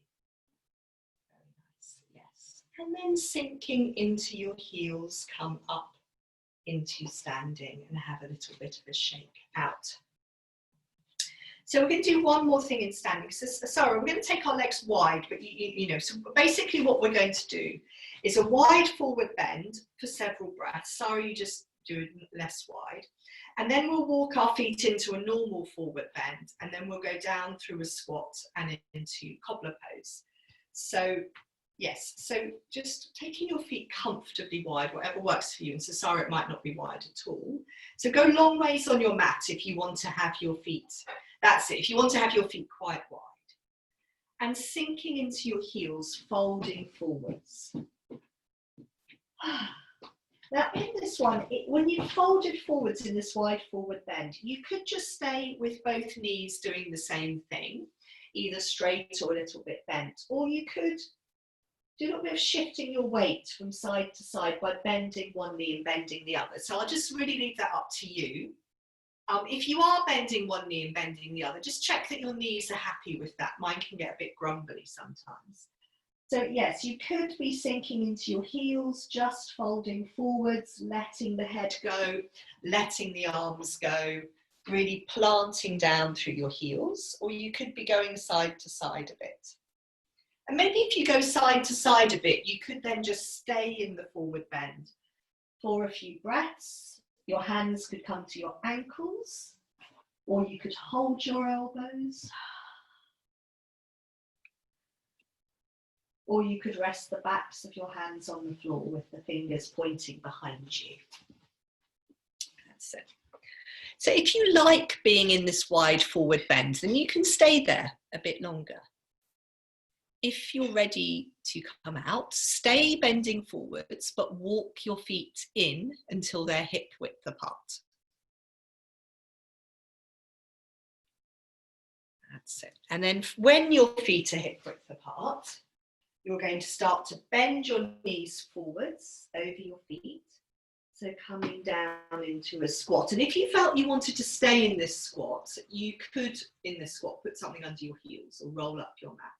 Very nice. Yes. And then sinking into your heels, come up into standing and have a little bit of a shake out. So we're going to do one more thing in standing. So, sorry, we're going to take our legs wide, but you know, so basically what we're going to do is a wide forward bend for several breaths. Sorry, you just do it less wide. And then we'll walk our feet into a normal forward bend, and then we'll go down through a squat and into cobbler pose. So, yes, so just taking your feet comfortably wide, whatever works for you. And so sorry, it might not be wide at all. So go long ways on your mat if you want to have your feet. That's it, if you want to have your feet quite wide. And sinking into your heels, folding forwards. Now in this one, when you folded forwards in this wide forward bend, you could just stay with both knees doing the same thing, either straight or a little bit bent, or you could do a little bit of shifting your weight from side to side by bending one knee and bending the other. So I'll just really leave that up to you. If you are bending one knee and bending the other, just check that your knees are happy with that. Mine can get a bit grumbly sometimes. So yes, you could be sinking into your heels, just folding forwards, letting the head go, letting the arms go, really planting down through your heels, or you could be going side to side a bit. And maybe if you go side to side a bit, you could then just stay in the forward bend for a few breaths. Your hands could come to your ankles, or you could hold your elbows, or you could rest the backs of your hands on the floor with the fingers pointing behind you. That's it. So if you like being in this wide forward bend, then you can stay there a bit longer. If you're ready to come out, stay bending forwards, but walk your feet in until they're hip width apart. That's it. And then when your feet are hip width apart, you're going to start to bend your knees forwards over your feet. So coming down into a squat. And if you felt you wanted to stay in this squat, you could, in this squat, put something under your heels or roll up your mat.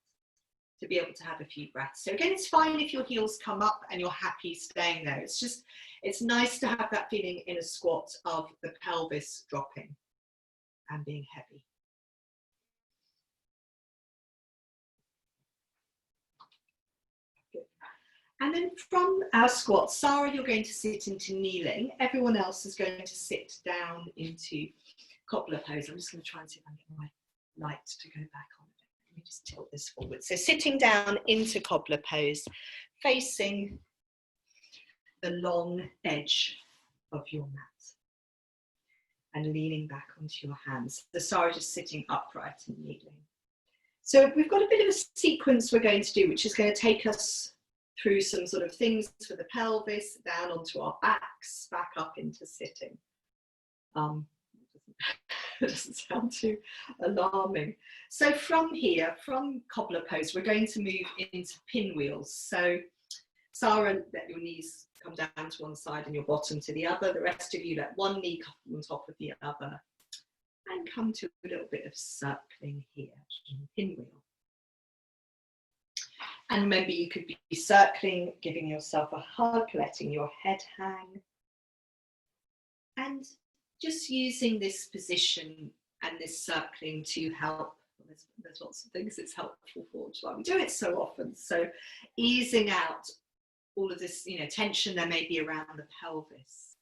to be able to have a few breaths. So again, it's fine if your heels come up and you're happy staying there. It's just, it's nice to have that feeling in a squat of the pelvis dropping and being heavy. Good. And then from our squat, Sarah, you're going to sit into kneeling. Everyone else is going to sit down into cobbler pose. I'm just going to try and see if I can get my light to go back on. Let me just tilt this forward. So sitting down into cobbler pose, facing the long edge of your mat and leaning back onto your hands. So Sarah just sitting upright and kneeling. So we've got a bit of a sequence we're going to do, which is going to take us through some sort of things for the pelvis, down onto our backs, back up into sitting. It doesn't sound too alarming. So from here, from cobbler pose, we're going to move into pinwheels. So Sarah, let your knees come down to one side and your bottom to the other. The rest of you let one knee come on top of the other and come to a little bit of circling here in pinwheel. And remember, you could be circling, giving yourself a hug, letting your head hang, and just using this position and this circling to help. There's lots of things it's helpful for, which is why we do it so often. So easing out all of this, you know, tension there may be around the pelvis.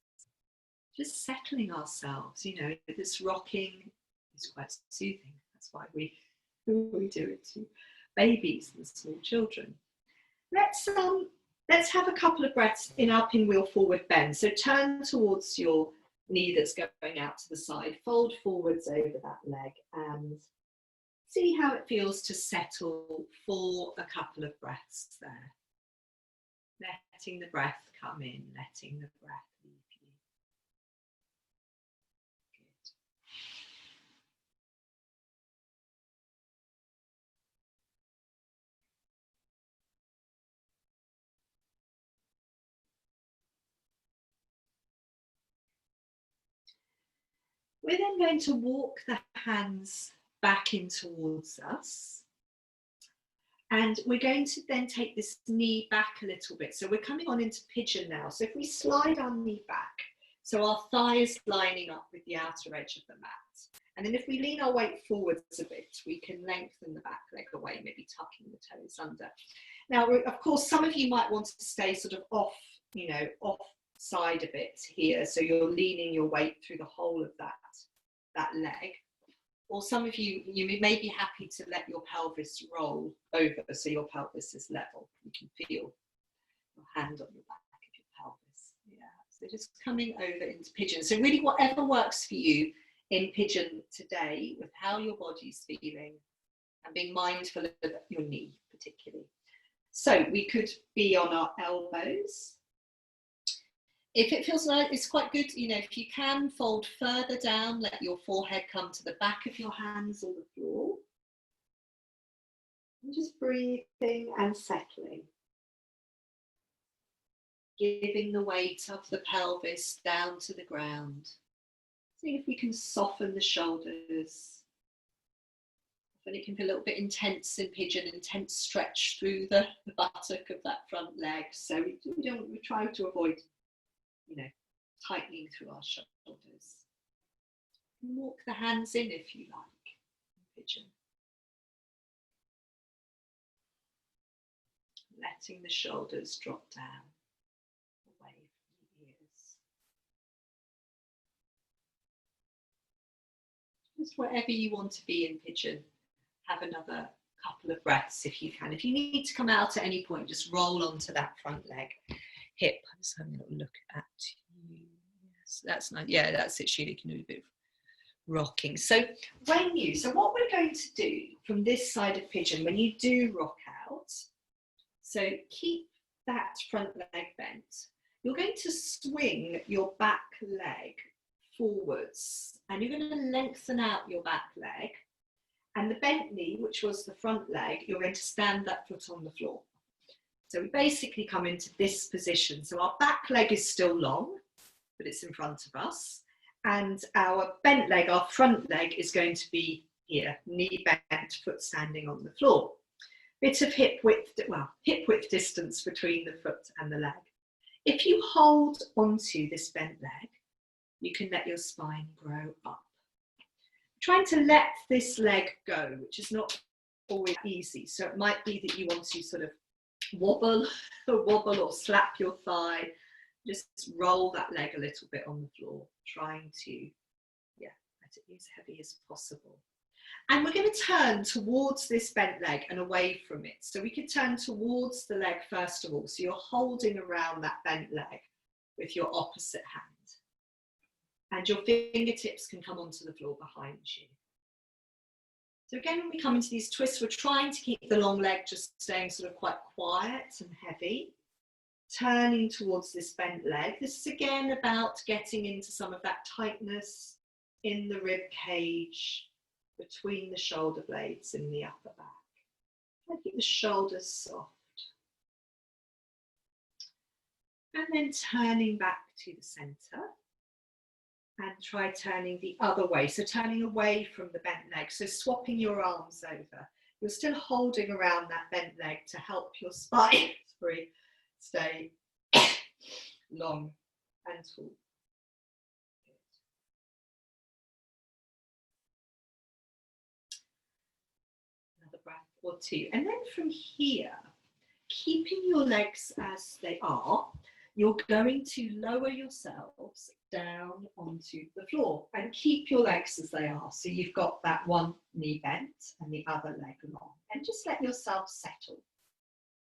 Just settling ourselves, you know, this rocking is quite soothing. That's why we do it to babies and small children. Let's have a couple of breaths in our pinwheel forward bend. So turn towards your knee that's going out to the side, fold forwards over that leg and see how it feels to settle for a couple of breaths there. Letting the breath come in, letting the breath leave you. We're then going to walk the hands back in towards us. And we're going to then take this knee back a little bit. So we're coming on into pigeon now. So if we slide our knee back, so our thigh is lining up with the outer edge of the mat. And then if we lean our weight forwards a bit, we can lengthen the back leg away, maybe tucking the toes under. Now, of course, some of you might want to stay sort of off, you know, off side a bit here. So you're leaning your weight through the whole of that leg. Or some of you, you may be happy to let your pelvis roll over so your pelvis is level. You can feel your hand on your back of your pelvis. Yeah, so just coming over into pigeon. So really whatever works for you in pigeon today with how your body's feeling and being mindful of your knee particularly. So we could be on our elbows. If it feels like it's quite good, you know, if you can fold further down, let your forehead come to the back of your hands or the floor. And just breathing and settling. Giving the weight of the pelvis down to the ground. See if we can soften the shoulders. Often it can feel a little bit intense in pigeon, intense stretch through the buttock of that front leg. So we try to avoid, you know, tightening through our shoulders. Walk the hands in if you like, pigeon. Letting the shoulders drop down away from the ears. Just wherever you want to be in pigeon, have another couple of breaths if you can. If you need to come out at any point, just roll onto that front leg. Hip, I'm just having a little look at you. Yes, that's nice. Yeah, that's it, Sheila. You can do a bit of rocking. So what we're going to do from this side of pigeon, when you do rock out, so keep that front leg bent. You're going to swing your back leg forwards and you're going to lengthen out your back leg. And the bent knee, which was the front leg, you're going to stand that foot on the floor. So we basically come into this position. So our back leg is still long, but it's in front of us. And our bent leg, our front leg, is going to be here, knee bent, foot standing on the floor. bit of hip width distance between the foot and the leg. If you hold onto this bent leg, you can let your spine grow up. Trying to let this leg go, which is not always easy. So it might be that you want to sort of wobble or slap your thigh. Just roll that leg a little bit on the floor, trying to, let it be as heavy as possible. And we're going to turn towards this bent leg and away from it. So we could turn towards the leg first of all. So you're holding around that bent leg with your opposite hand. And your fingertips can come onto the floor behind you. So again, when we come into these twists, we're trying to keep the long leg just staying sort of quite quiet and heavy. Turning towards this bent leg. This is again about getting into some of that tightness in the rib cage, between the shoulder blades in the upper back. Try to keep the shoulders soft. And then turning back to the center. And try turning the other way. So turning away from the bent leg. So swapping your arms over. You're still holding around that bent leg to help your spine stay long and tall. Another breath or two. And then from here, keeping your legs as they are, you're going to lower yourselves down onto the floor and keep your legs as they are. So you've got that one knee bent and the other leg long. And just let yourself settle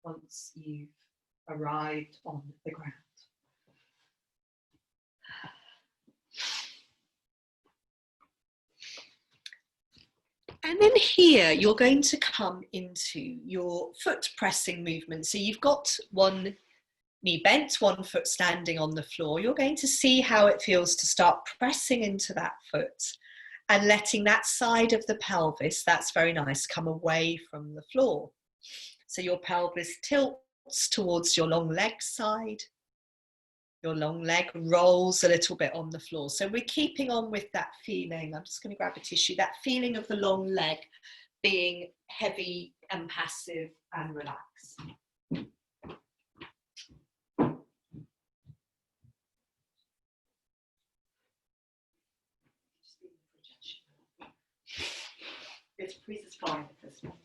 once you've arrived on the ground. And then here, you're going to come into your foot pressing movement. So you've got one knee bent, one foot standing on the floor. You're going to see how it feels to start pressing into that foot and letting that side of the pelvis, that's very nice, come away from the floor. So your pelvis tilts towards your long leg side. Your long leg rolls a little bit on the floor. So we're keeping on with that feeling. I'm just going to grab a tissue. That feeling of the long leg being heavy and passive and relaxed. It freezes fine at this point.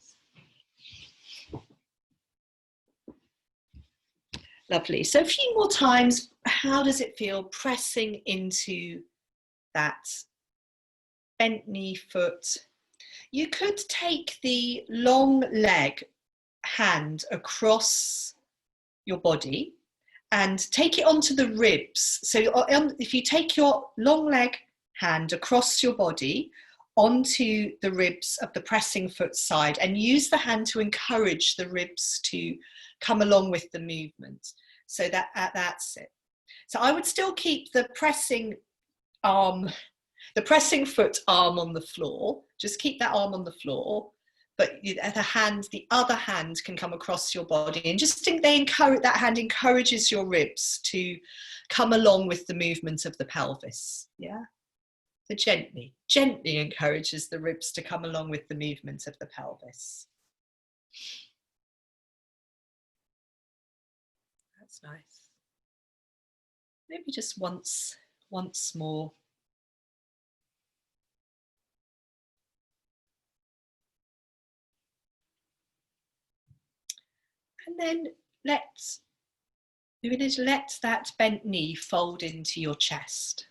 Lovely. So a few more times. How does it feel pressing into that bent knee foot? You could take the long leg hand across your body and take it onto the ribs. So if you take your long leg hand across your body onto the ribs of the pressing foot side and use the hand to encourage the ribs to come along with the movement. So that's it. So I would still keep the pressing foot arm on the floor. Just keep that arm on the floor, but the other hand can come across your body, and just think that hand encourages your ribs to come along with the movement of the pelvis. Yeah. So gently encourages the ribs to come along with the movement of the pelvis. That's nice. Maybe just once more. And then you're going to let that bent knee fold into your chest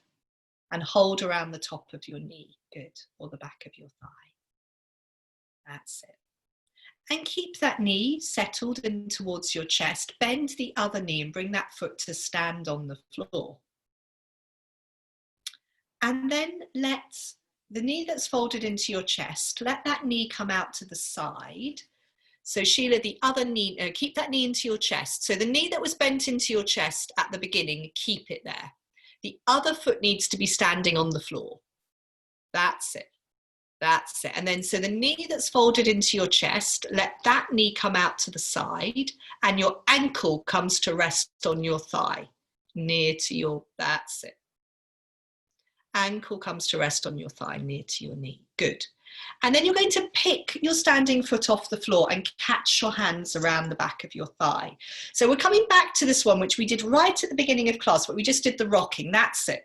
and hold around the top of your knee, good, or the back of your thigh. That's it. And keep that knee settled in towards your chest. Bend the other knee and bring that foot to stand on the floor. And then let the knee that's folded into your chest, let that knee come out to the side. So Sheila, the other knee, keep that knee into your chest. So the knee that was bent into your chest at the beginning, keep it there. The other foot needs to be standing on the floor. That's it. That's it. And then so the knee that's folded into your chest, let that knee come out to the side and your ankle comes to rest on your thigh, near to your, that's it. Ankle comes to rest on your thigh near to your knee. Good. And then you're going to pick your standing foot off the floor and catch your hands around the back of your thigh. So we're coming back to this one, which we did right at the beginning of class, but we just did the rocking. That's it.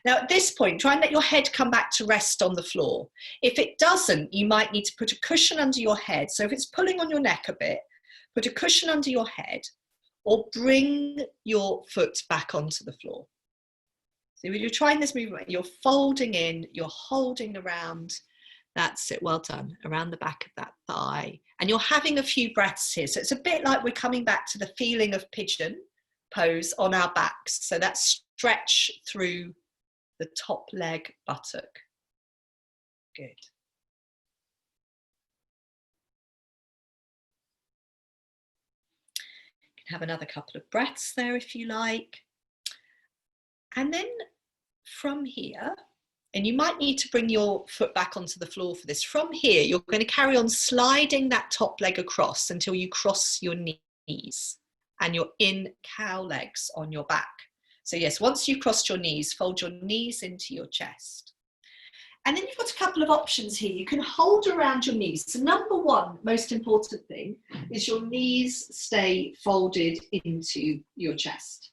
Now at this point, try and let your head come back to rest on the floor. If it doesn't, you might need to put a cushion under your head. So if it's pulling on your neck a bit, put a cushion under your head or bring your foot back onto the floor. So when you're trying this movement, you're folding in, you're holding around. That's it, well done, around the back of that thigh. And you're having a few breaths here. So it's a bit like we're coming back to the feeling of pigeon pose on our backs. So that stretch through the top leg buttock. Good. You can have another couple of breaths there if you like. And then from here, and you might need to bring your foot back onto the floor for this. From here, you're going to carry on sliding that top leg across until you cross your knees and you're in cow legs on your back. So yes, once you've crossed your knees, fold your knees into your chest. And then you've got a couple of options here. You can hold around your knees. So number one, most important thing, is your knees stay folded into your chest.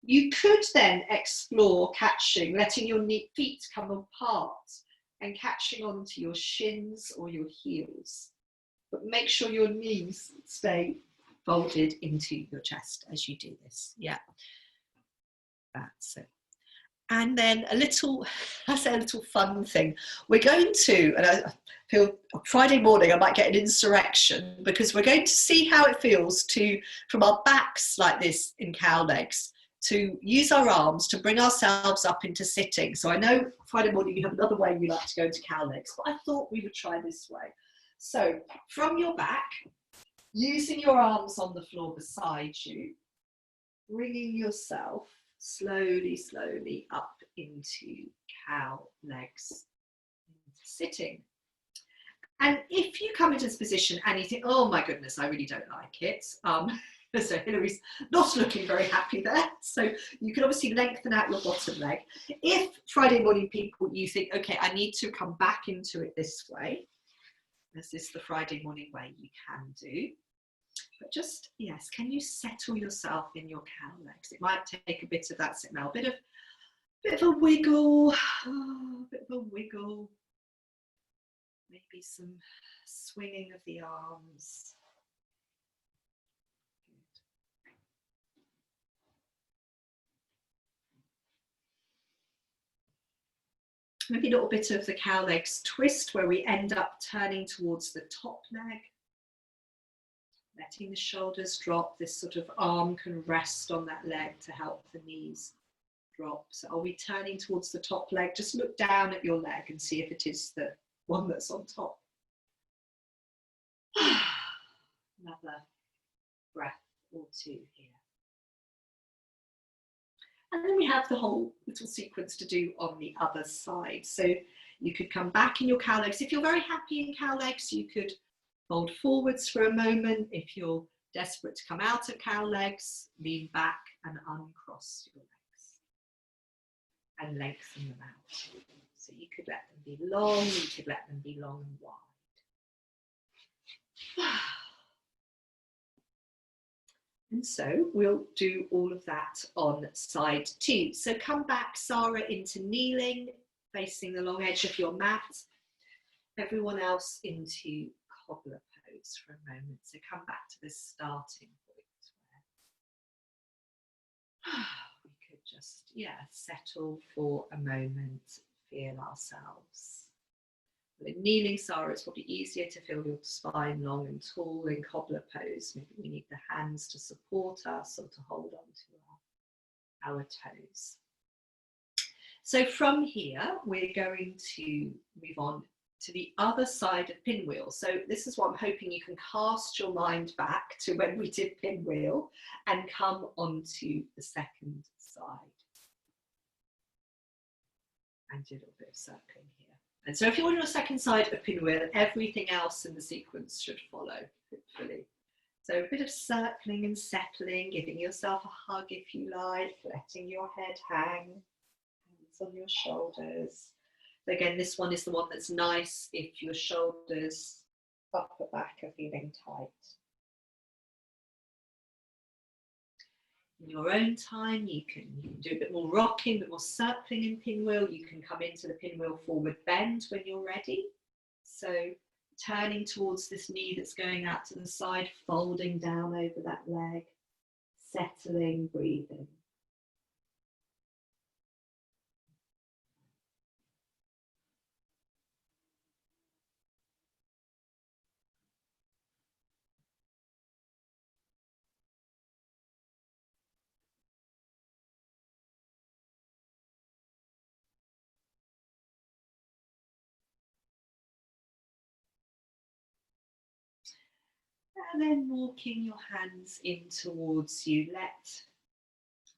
You could then explore catching, letting your feet come apart and catching onto your shins or your heels. But make sure your knees stay folded into your chest as you do this. Yeah, that's it. And then a little, I say a little fun thing. We're going to, and I feel Friday morning I might get an insurrection because we're going to see how it feels to, from our backs like this in cow legs, to use our arms to bring ourselves up into sitting. So I know Friday morning you have another way you like to go into cow legs, but I thought we would try this way. So from your back, using your arms on the floor beside you, bringing yourself slowly, slowly up into cow legs, into sitting. And if you come into this position and you think, oh my goodness, I really don't like it, so Hillary's not looking very happy there. So you can obviously lengthen out your bottom leg. If Friday morning people, you think, okay, I need to come back into it this way. This is the Friday morning way you can do. But just, yes, can you settle yourself in your cow legs? It might take a bit of that sit now, a bit of a wiggle, a bit of a wiggle. Maybe some swinging of the arms. Maybe a little bit of the cow legs twist where we end up turning towards the top leg. Letting the shoulders drop, this sort of arm can rest on that leg to help the knees drop. So are we turning towards the top leg? Just look down at your leg and see if it is the one that's on top. Another breath or two here. And then we have the whole little sequence to do on the other side. So you could come back in your cow legs. If you're very happy in cow legs, you could fold forwards for a moment. If you're desperate to come out of cow legs, lean back and uncross your legs and lengthen them out. So you could let them be long, you could let them be long and wide. And so we'll do all of that on side two. So come back, Sarah, into kneeling, facing the long edge of your mat. Everyone else into cobbler pose for a moment. So come back to this starting point where we could just, settle for a moment, feel ourselves. Well, in kneeling, Sarah, it's probably easier to feel your spine long and tall. In cobbler pose, maybe we need the hands to support us or to hold on to our toes. So from here, we're going to move on to the other side of pinwheel. So this is what I'm hoping you can cast your mind back to when we did pinwheel and come onto the second side. And do a little bit of circling here. And so if you're on your second side of pinwheel, everything else in the sequence should follow, hopefully. So a bit of circling and settling, giving yourself a hug if you like, letting your head hang, hands on your shoulders. Again, this one is the one that's nice if your shoulders, upper back are feeling tight. In your own time, you can do a bit more rocking, a bit more circling in pinwheel. You can come into the pinwheel forward bend when you're ready. So turning towards this knee that's going out to the side, folding down over that leg, settling, breathing. And then walking your hands in towards you. Let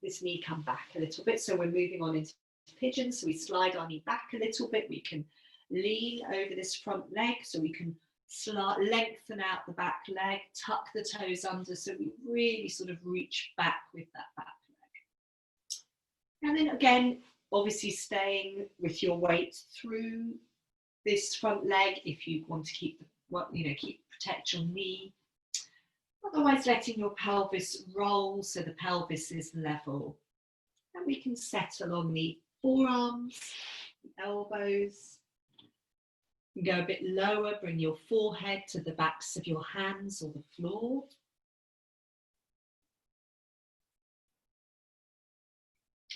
this knee come back a little bit. So we're moving on into pigeon. So we slide our knee back a little bit. We can lean over this front leg. So we can lengthen out the back leg, tuck the toes under. So we really sort of reach back with that back leg. And then again, obviously staying with your weight through this front leg if you want to keep protect your knee. Otherwise, letting your pelvis roll so the pelvis is level. And we can settle on the forearms, the elbows. You go a bit lower, bring your forehead to the backs of your hands or the floor.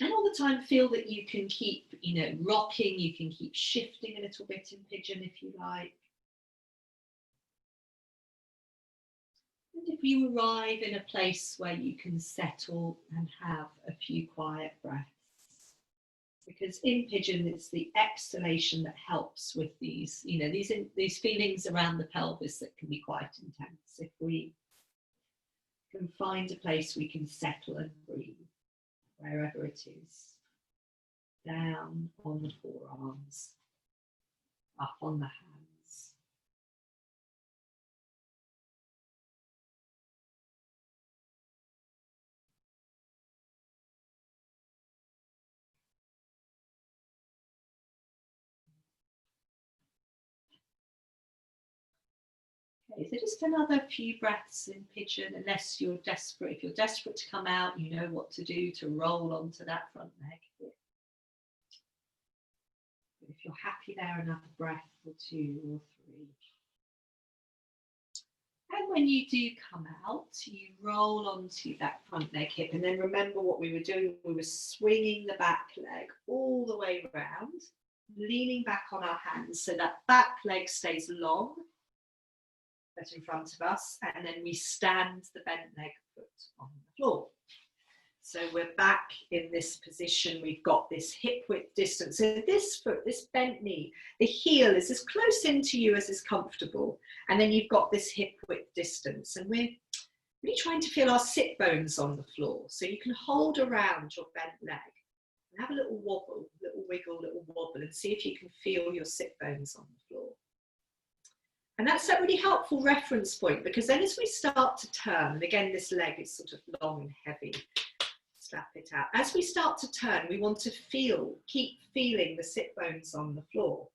And all the time feel that you can keep, rocking, you can keep shifting a little bit in pigeon if you like. And if you arrive in a place where you can settle and have a few quiet breaths, because in pigeon it's the exhalation that helps with these, these feelings around the pelvis that can be quite intense. If we can find a place we can settle and breathe, wherever it is, down on the forearms, up on the hands. Okay, so just another few breaths in pigeon, unless you're desperate. If you're desperate to come out, you know what to do to roll onto that front leg. But if you're happy there, another breath or two or three. And when you do come out, you roll onto that front leg hip. And then remember what we were doing. We were swinging the back leg all the way around, leaning back on our hands so that back leg stays long, but in front of us. And then we stand the bent leg foot on the floor. So we're back in this position. We've got this hip width distance. So this foot, this bent knee, the heel is as close into you as is comfortable. And then you've got this hip width distance. And we're really trying to feel our sit bones on the floor. So you can hold around your bent leg and have a little wobble, little wiggle, little wobble, and see if you can feel your sit bones on the floor. And that's a really helpful reference point, because then as we start to turn, and again, this leg is sort of long and heavy, slap it out. As we start to turn, we want to keep feeling the sit bones on the floor.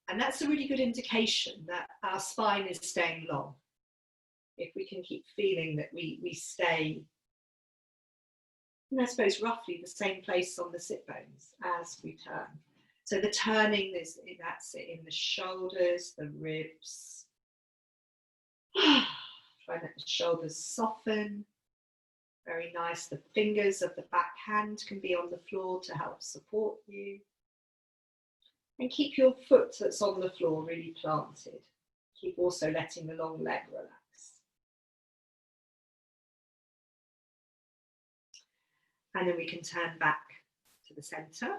And that's a really good indication that our spine is staying long. If we can keep feeling that we stay, I suppose, roughly the same place on the sit bones as we turn. So the turning, that's it, in the shoulders, the ribs. Try and let the shoulders soften. Very nice. The fingers of the back hand can be on the floor to help support you. And keep your foot that's on the floor really planted. Keep also letting the long leg relax. And then we can turn back to the center.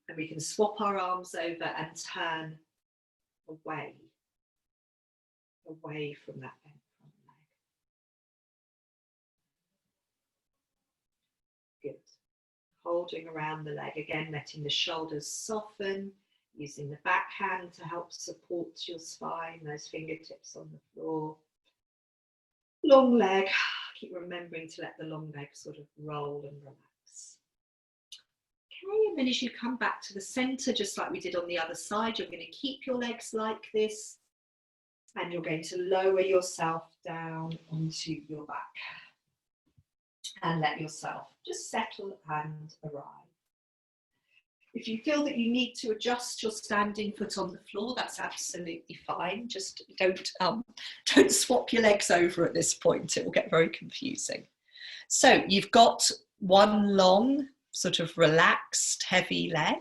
And we can swap our arms over and turn away from that bent front leg. Good. Holding around the leg again, letting the shoulders soften, using the back hand to help support your spine, those fingertips on the floor. Long leg, keep remembering to let the long leg sort of roll and relax. and then as you come back to the center, just like we did on the other side, you're going to keep your legs like this, and you're going to lower yourself down onto your back and let yourself just settle and arrive. If you feel that you need to adjust your standing foot on the floor, that's absolutely fine. Just don't swap your legs over at this point. It will get very confusing. So you've got one long, sort of relaxed, heavy leg.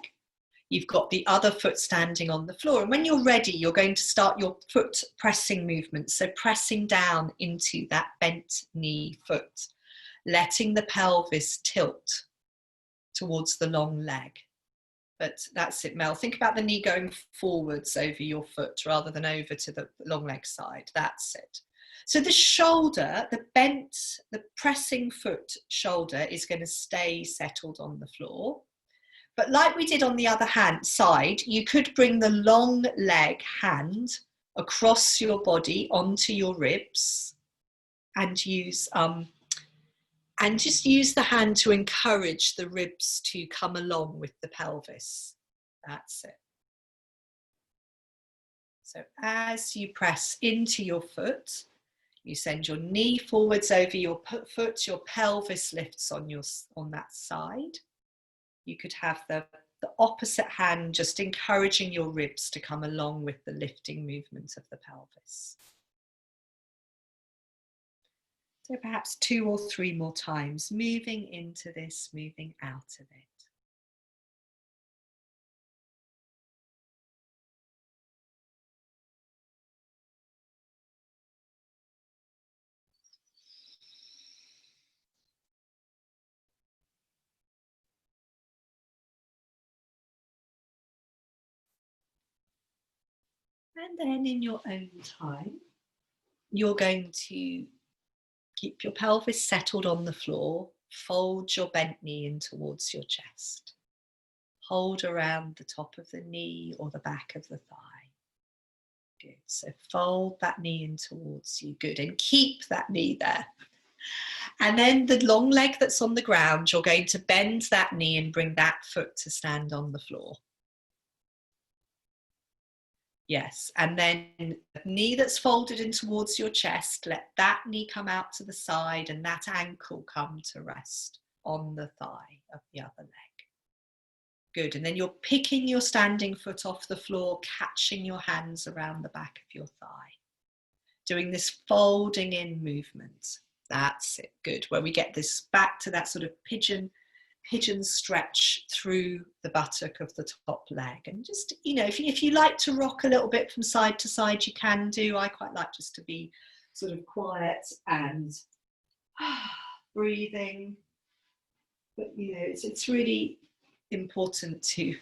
You've got the other foot standing on the floor. And when you're ready, you're going to start your foot pressing movement. So pressing down into that bent knee foot, letting the pelvis tilt towards the long leg. But that's it, Mel. Think about the knee going forwards over your foot rather than over to the long leg side. That's it. So the shoulder, the pressing foot shoulder is going to stay settled on the floor. But like we did on the other side, you could bring the long leg hand across your body onto your ribs and just use the hand to encourage the ribs to come along with the pelvis. That's it. So as you press into your foot, you send your knee forwards over your foot, your pelvis lifts on that side. You could have the opposite hand just encouraging your ribs to come along with the lifting movement of the pelvis. So perhaps 2 or 3 more times, moving into this, moving out of it. And then in your own time, you're going to keep your pelvis settled on the floor, fold your bent knee in towards your chest. Hold around the top of the knee or the back of the thigh. Good, so fold that knee in towards you, good, and keep that knee there. And then the long leg that's on the ground, you're going to bend that knee and bring that foot to stand on the floor. Yes, and then the knee that's folded in towards your chest, let that knee come out to the side and that ankle come to rest on the thigh of the other leg. Good, and then you're picking your standing foot off the floor, catching your hands around the back of your thigh. Doing this folding in movement. That's it, good. Where we get this back to that sort of pigeon stretch through the buttock of the top leg. And just, you know, if you like to rock a little bit from side to side, you can do. I quite like just to be sort of quiet and breathing. But, you know, it's really important to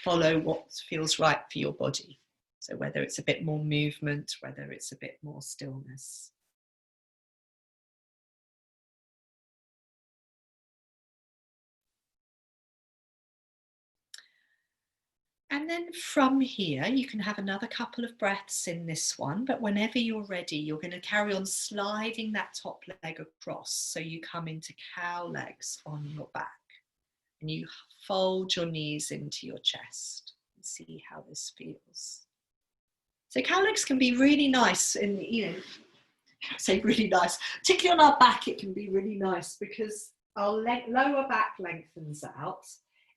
follow what feels right for your body. So whether it's a bit more movement, whether it's a bit more stillness. And then from here, you can have another couple of breaths in this one, but whenever you're ready, you're going to carry on sliding that top leg across. So you come into cow legs on your back and you fold your knees into your chest and see how this feels. So cow legs can be really nice and, you know, I say really nice, particularly on our back, it can be really nice because our lower back lengthens out.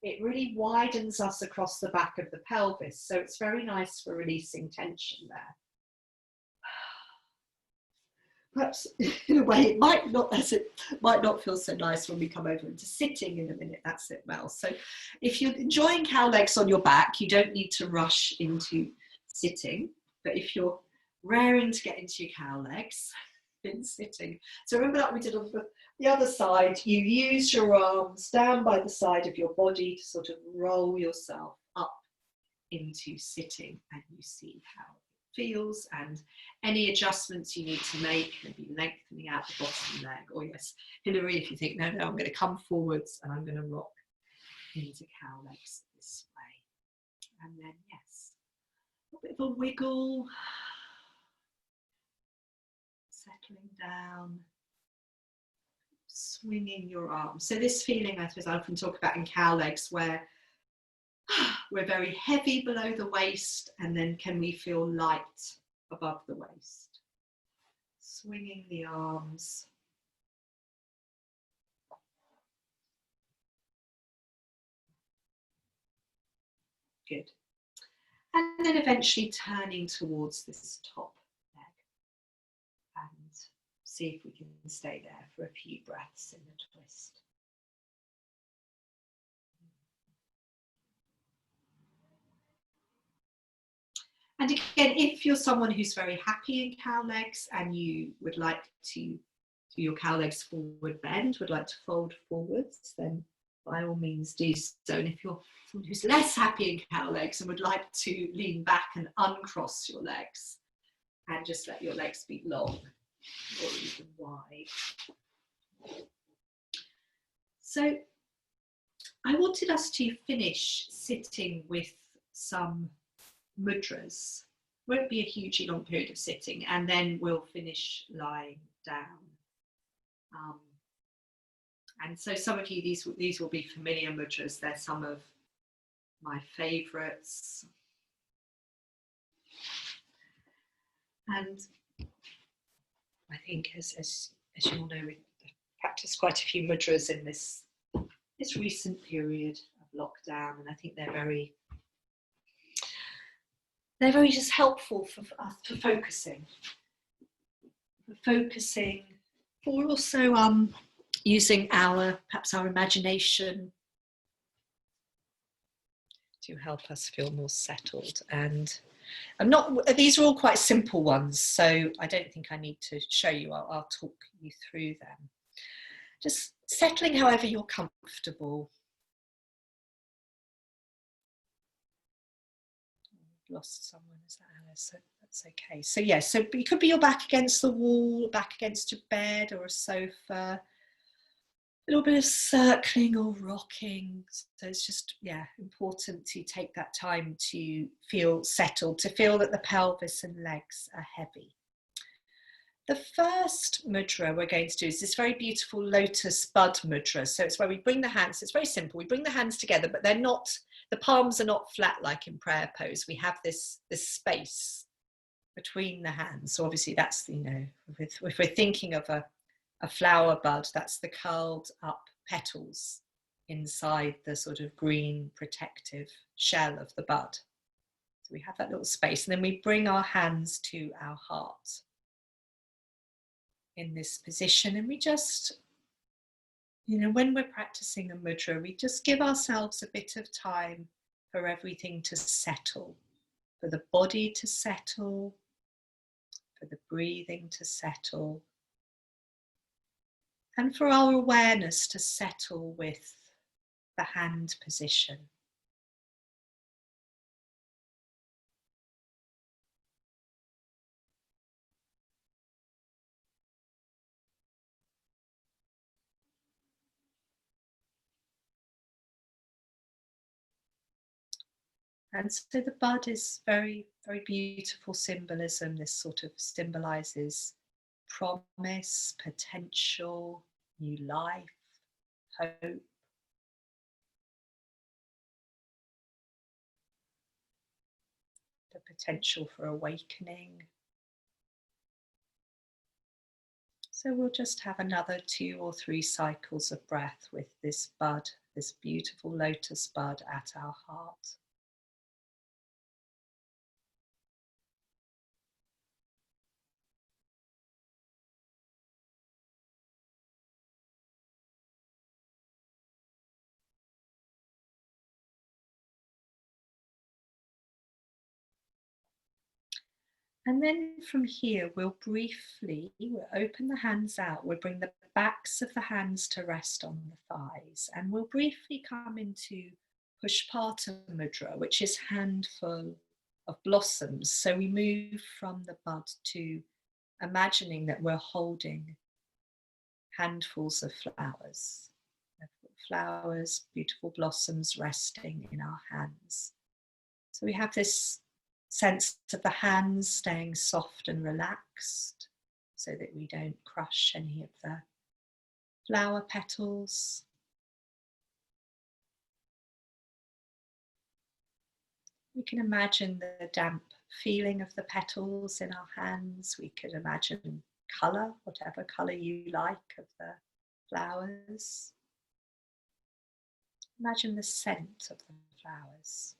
It really widens us across the back of the pelvis. So it's very nice for releasing tension there. Perhaps in a way it might not feel so nice when we come over into sitting in a minute. That's it, Mel. So if you're enjoying cow legs on your back, you don't need to rush into sitting. But if you're raring to get into your cow legs in sitting, so remember that we did on the other side, you use your arms down by the side of your body to sort of roll yourself up into sitting, and you see how it feels and any adjustments you need to make, maybe lengthening out the bottom leg. Or yes, Hilary, if you think, no, I'm going to come forwards and I'm going to rock into cow legs this way. And then, yes, a bit of a wiggle, settling down. swinging your arms. So this feeling, I suppose I often talk about in cow legs, where we're very heavy below the waist, and then can we feel light above the waist? Swinging the arms. Good. And then eventually turning towards this top leg, and see if we can stay there for a few breaths in the twist. And again, if you're someone who's very happy in cow legs and you would like to do your cow legs forward bend, would like to fold forwards, then by all means do so. And if you're someone who's less happy in cow legs and would like to lean back and uncross your legs and just let your legs be long or even wide. So I wanted us to finish sitting with some mudras. Won't be a hugely long period of sitting, and then we'll finish lying down. And so some of you, these will be familiar mudras. They're some of my favourites. And I think as you all know, we've practiced quite a few mudras in this recent period of lockdown, and I think they're very just helpful for us for focusing. For also using perhaps our imagination to help us feel more settled. And these are all quite simple ones, so I don't think I need to show you. I'll talk you through them. Just settling however you're comfortable. Lost someone, is that Alice? So that's okay. So yeah, so it could be your back against the wall, back against a bed or a sofa, a little bit of circling or rocking. So it's just, yeah, important to take that time to feel settled, to feel that the pelvis and legs are heavy. The first mudra we're going to do is this very beautiful lotus bud mudra. So it's where we bring the hands, it's very simple. We bring the hands together, but they're not, the palms are not flat like in prayer pose. We have this space between the hands. So obviously that's, you know, if we're thinking of a flower bud, that's the curled up petals inside the sort of green protective shell of the bud. So we have that little space, and then we bring our hands to our heart in this position, and we just, you know, when we're practicing a mudra, we just give ourselves a bit of time for everything to settle, for the body to settle, for the breathing to settle, and for our awareness to settle with the hand position. And so the bud is very, very beautiful symbolism. This sort of symbolizes promise, potential, new life, hope. The potential for awakening. So we'll just have another 2 or 3 cycles of breath with this bud, this beautiful lotus bud at our heart. And then from here, we'll open the hands out. We'll bring the backs of the hands to rest on the thighs. And we'll briefly come into Pushpata Mudra, which is handful of blossoms. So we move from the bud to imagining that we're holding handfuls of flowers. Flowers, beautiful blossoms resting in our hands. So we have this sense of the hands staying soft and relaxed so that we don't crush any of the flower petals. We can imagine the damp feeling of the petals in our hands. We could imagine colour, whatever colour you like of the flowers. Imagine the scent of the flowers.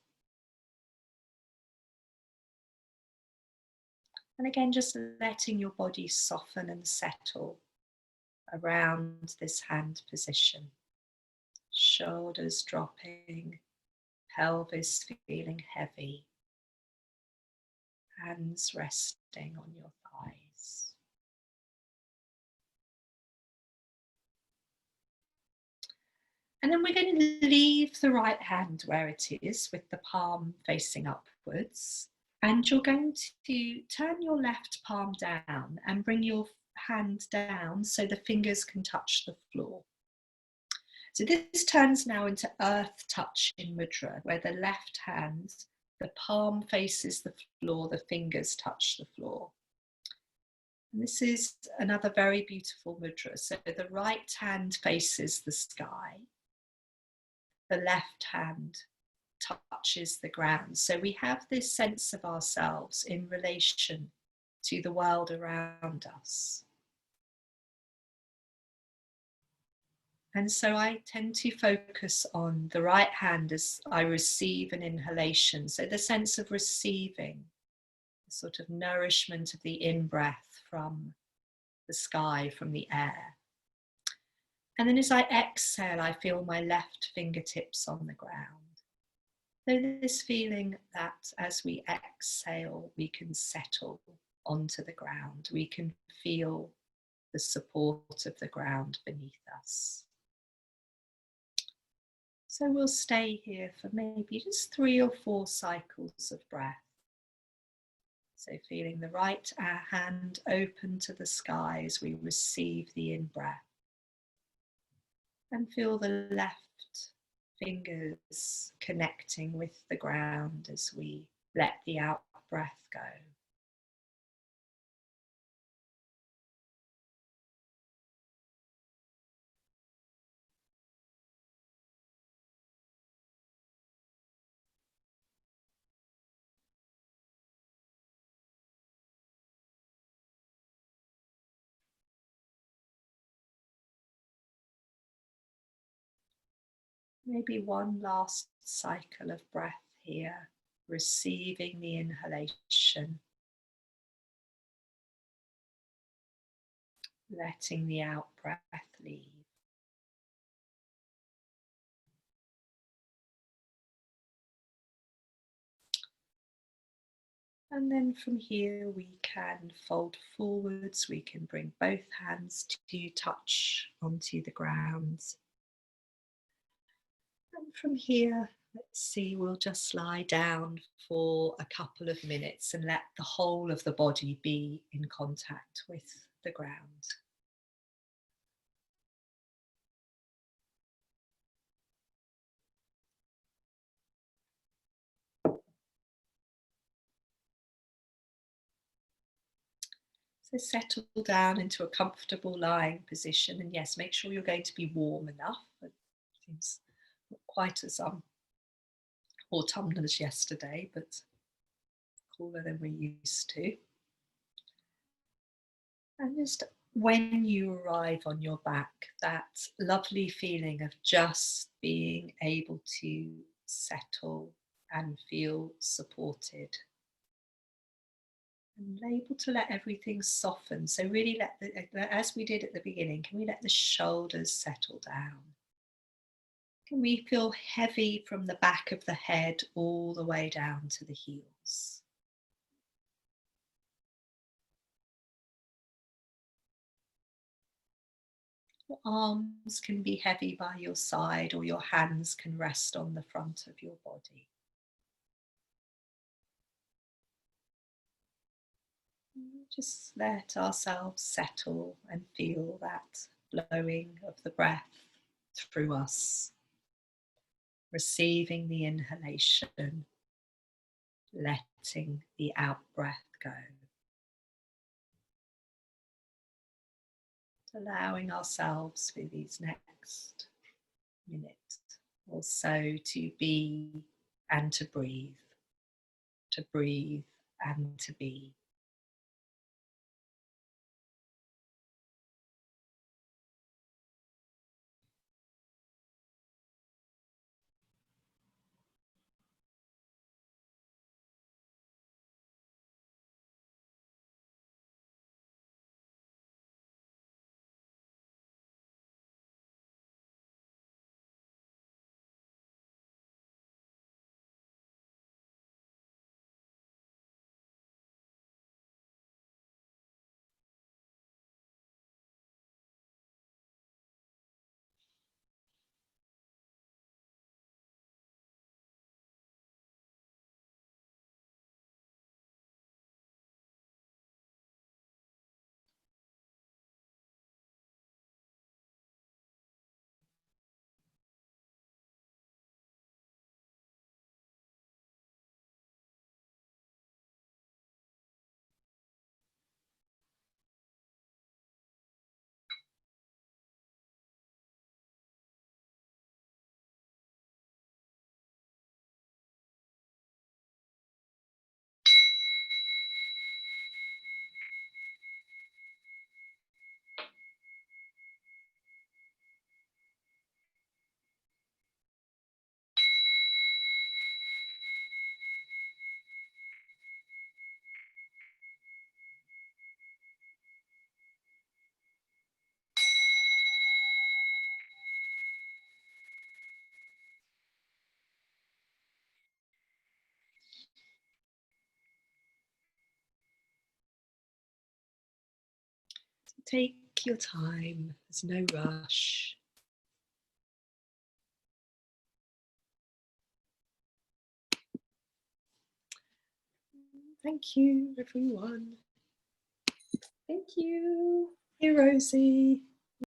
And again, just letting your body soften and settle around this hand position. Shoulders dropping, pelvis feeling heavy, hands resting on your thighs. And then we're going to leave the right hand where it is with the palm facing upwards. And you're going to turn your left palm down and bring your hand down so the fingers can touch the floor. So this turns now into earth touch in mudra, where the left hand, the palm faces the floor, the fingers touch the floor. And this is another very beautiful mudra. So the right hand faces the sky, the left hand touches the ground. So we have this sense of ourselves in relation to the world around us. And so I tend to focus on the right hand as I receive an inhalation. So the sense of receiving, the sort of nourishment of the in-breath from the sky, from the air. And then as I exhale, I feel my left fingertips on the ground. So this feeling that as we exhale, we can settle onto the ground. We can feel the support of the ground beneath us. So we'll stay here for maybe just 3 or 4 cycles of breath. So feeling the right hand open to the sky as we receive the in-breath. And feel the left fingers connecting with the ground as we let the out-breath go. Maybe one last cycle of breath here, receiving the inhalation, letting the out-breath leave. And then from here we can fold forwards, we can bring both hands to touch onto the ground. And from here, let's see, we'll just lie down for a couple of minutes and let the whole of the body be in contact with the ground. So settle down into a comfortable lying position, and yes, make sure you're going to be warm enough. It seems not quite as autumnal as yesterday, but cooler than we're used to. And just when you arrive on your back, that lovely feeling of just being able to settle and feel supported. And able to let everything soften. So really as we did at the beginning, can we let the shoulders settle down? Can we feel heavy from the back of the head all the way down to the heels? Your arms can be heavy by your side, or your hands can rest on the front of your body. Just let ourselves settle and feel that blowing of the breath through us, receiving the inhalation, letting the out breath go. allowing ourselves for these next minutes or so to be and to breathe and to be. Take your time, there's no rush. Thank you, everyone. Thank you. Hey, Rosie.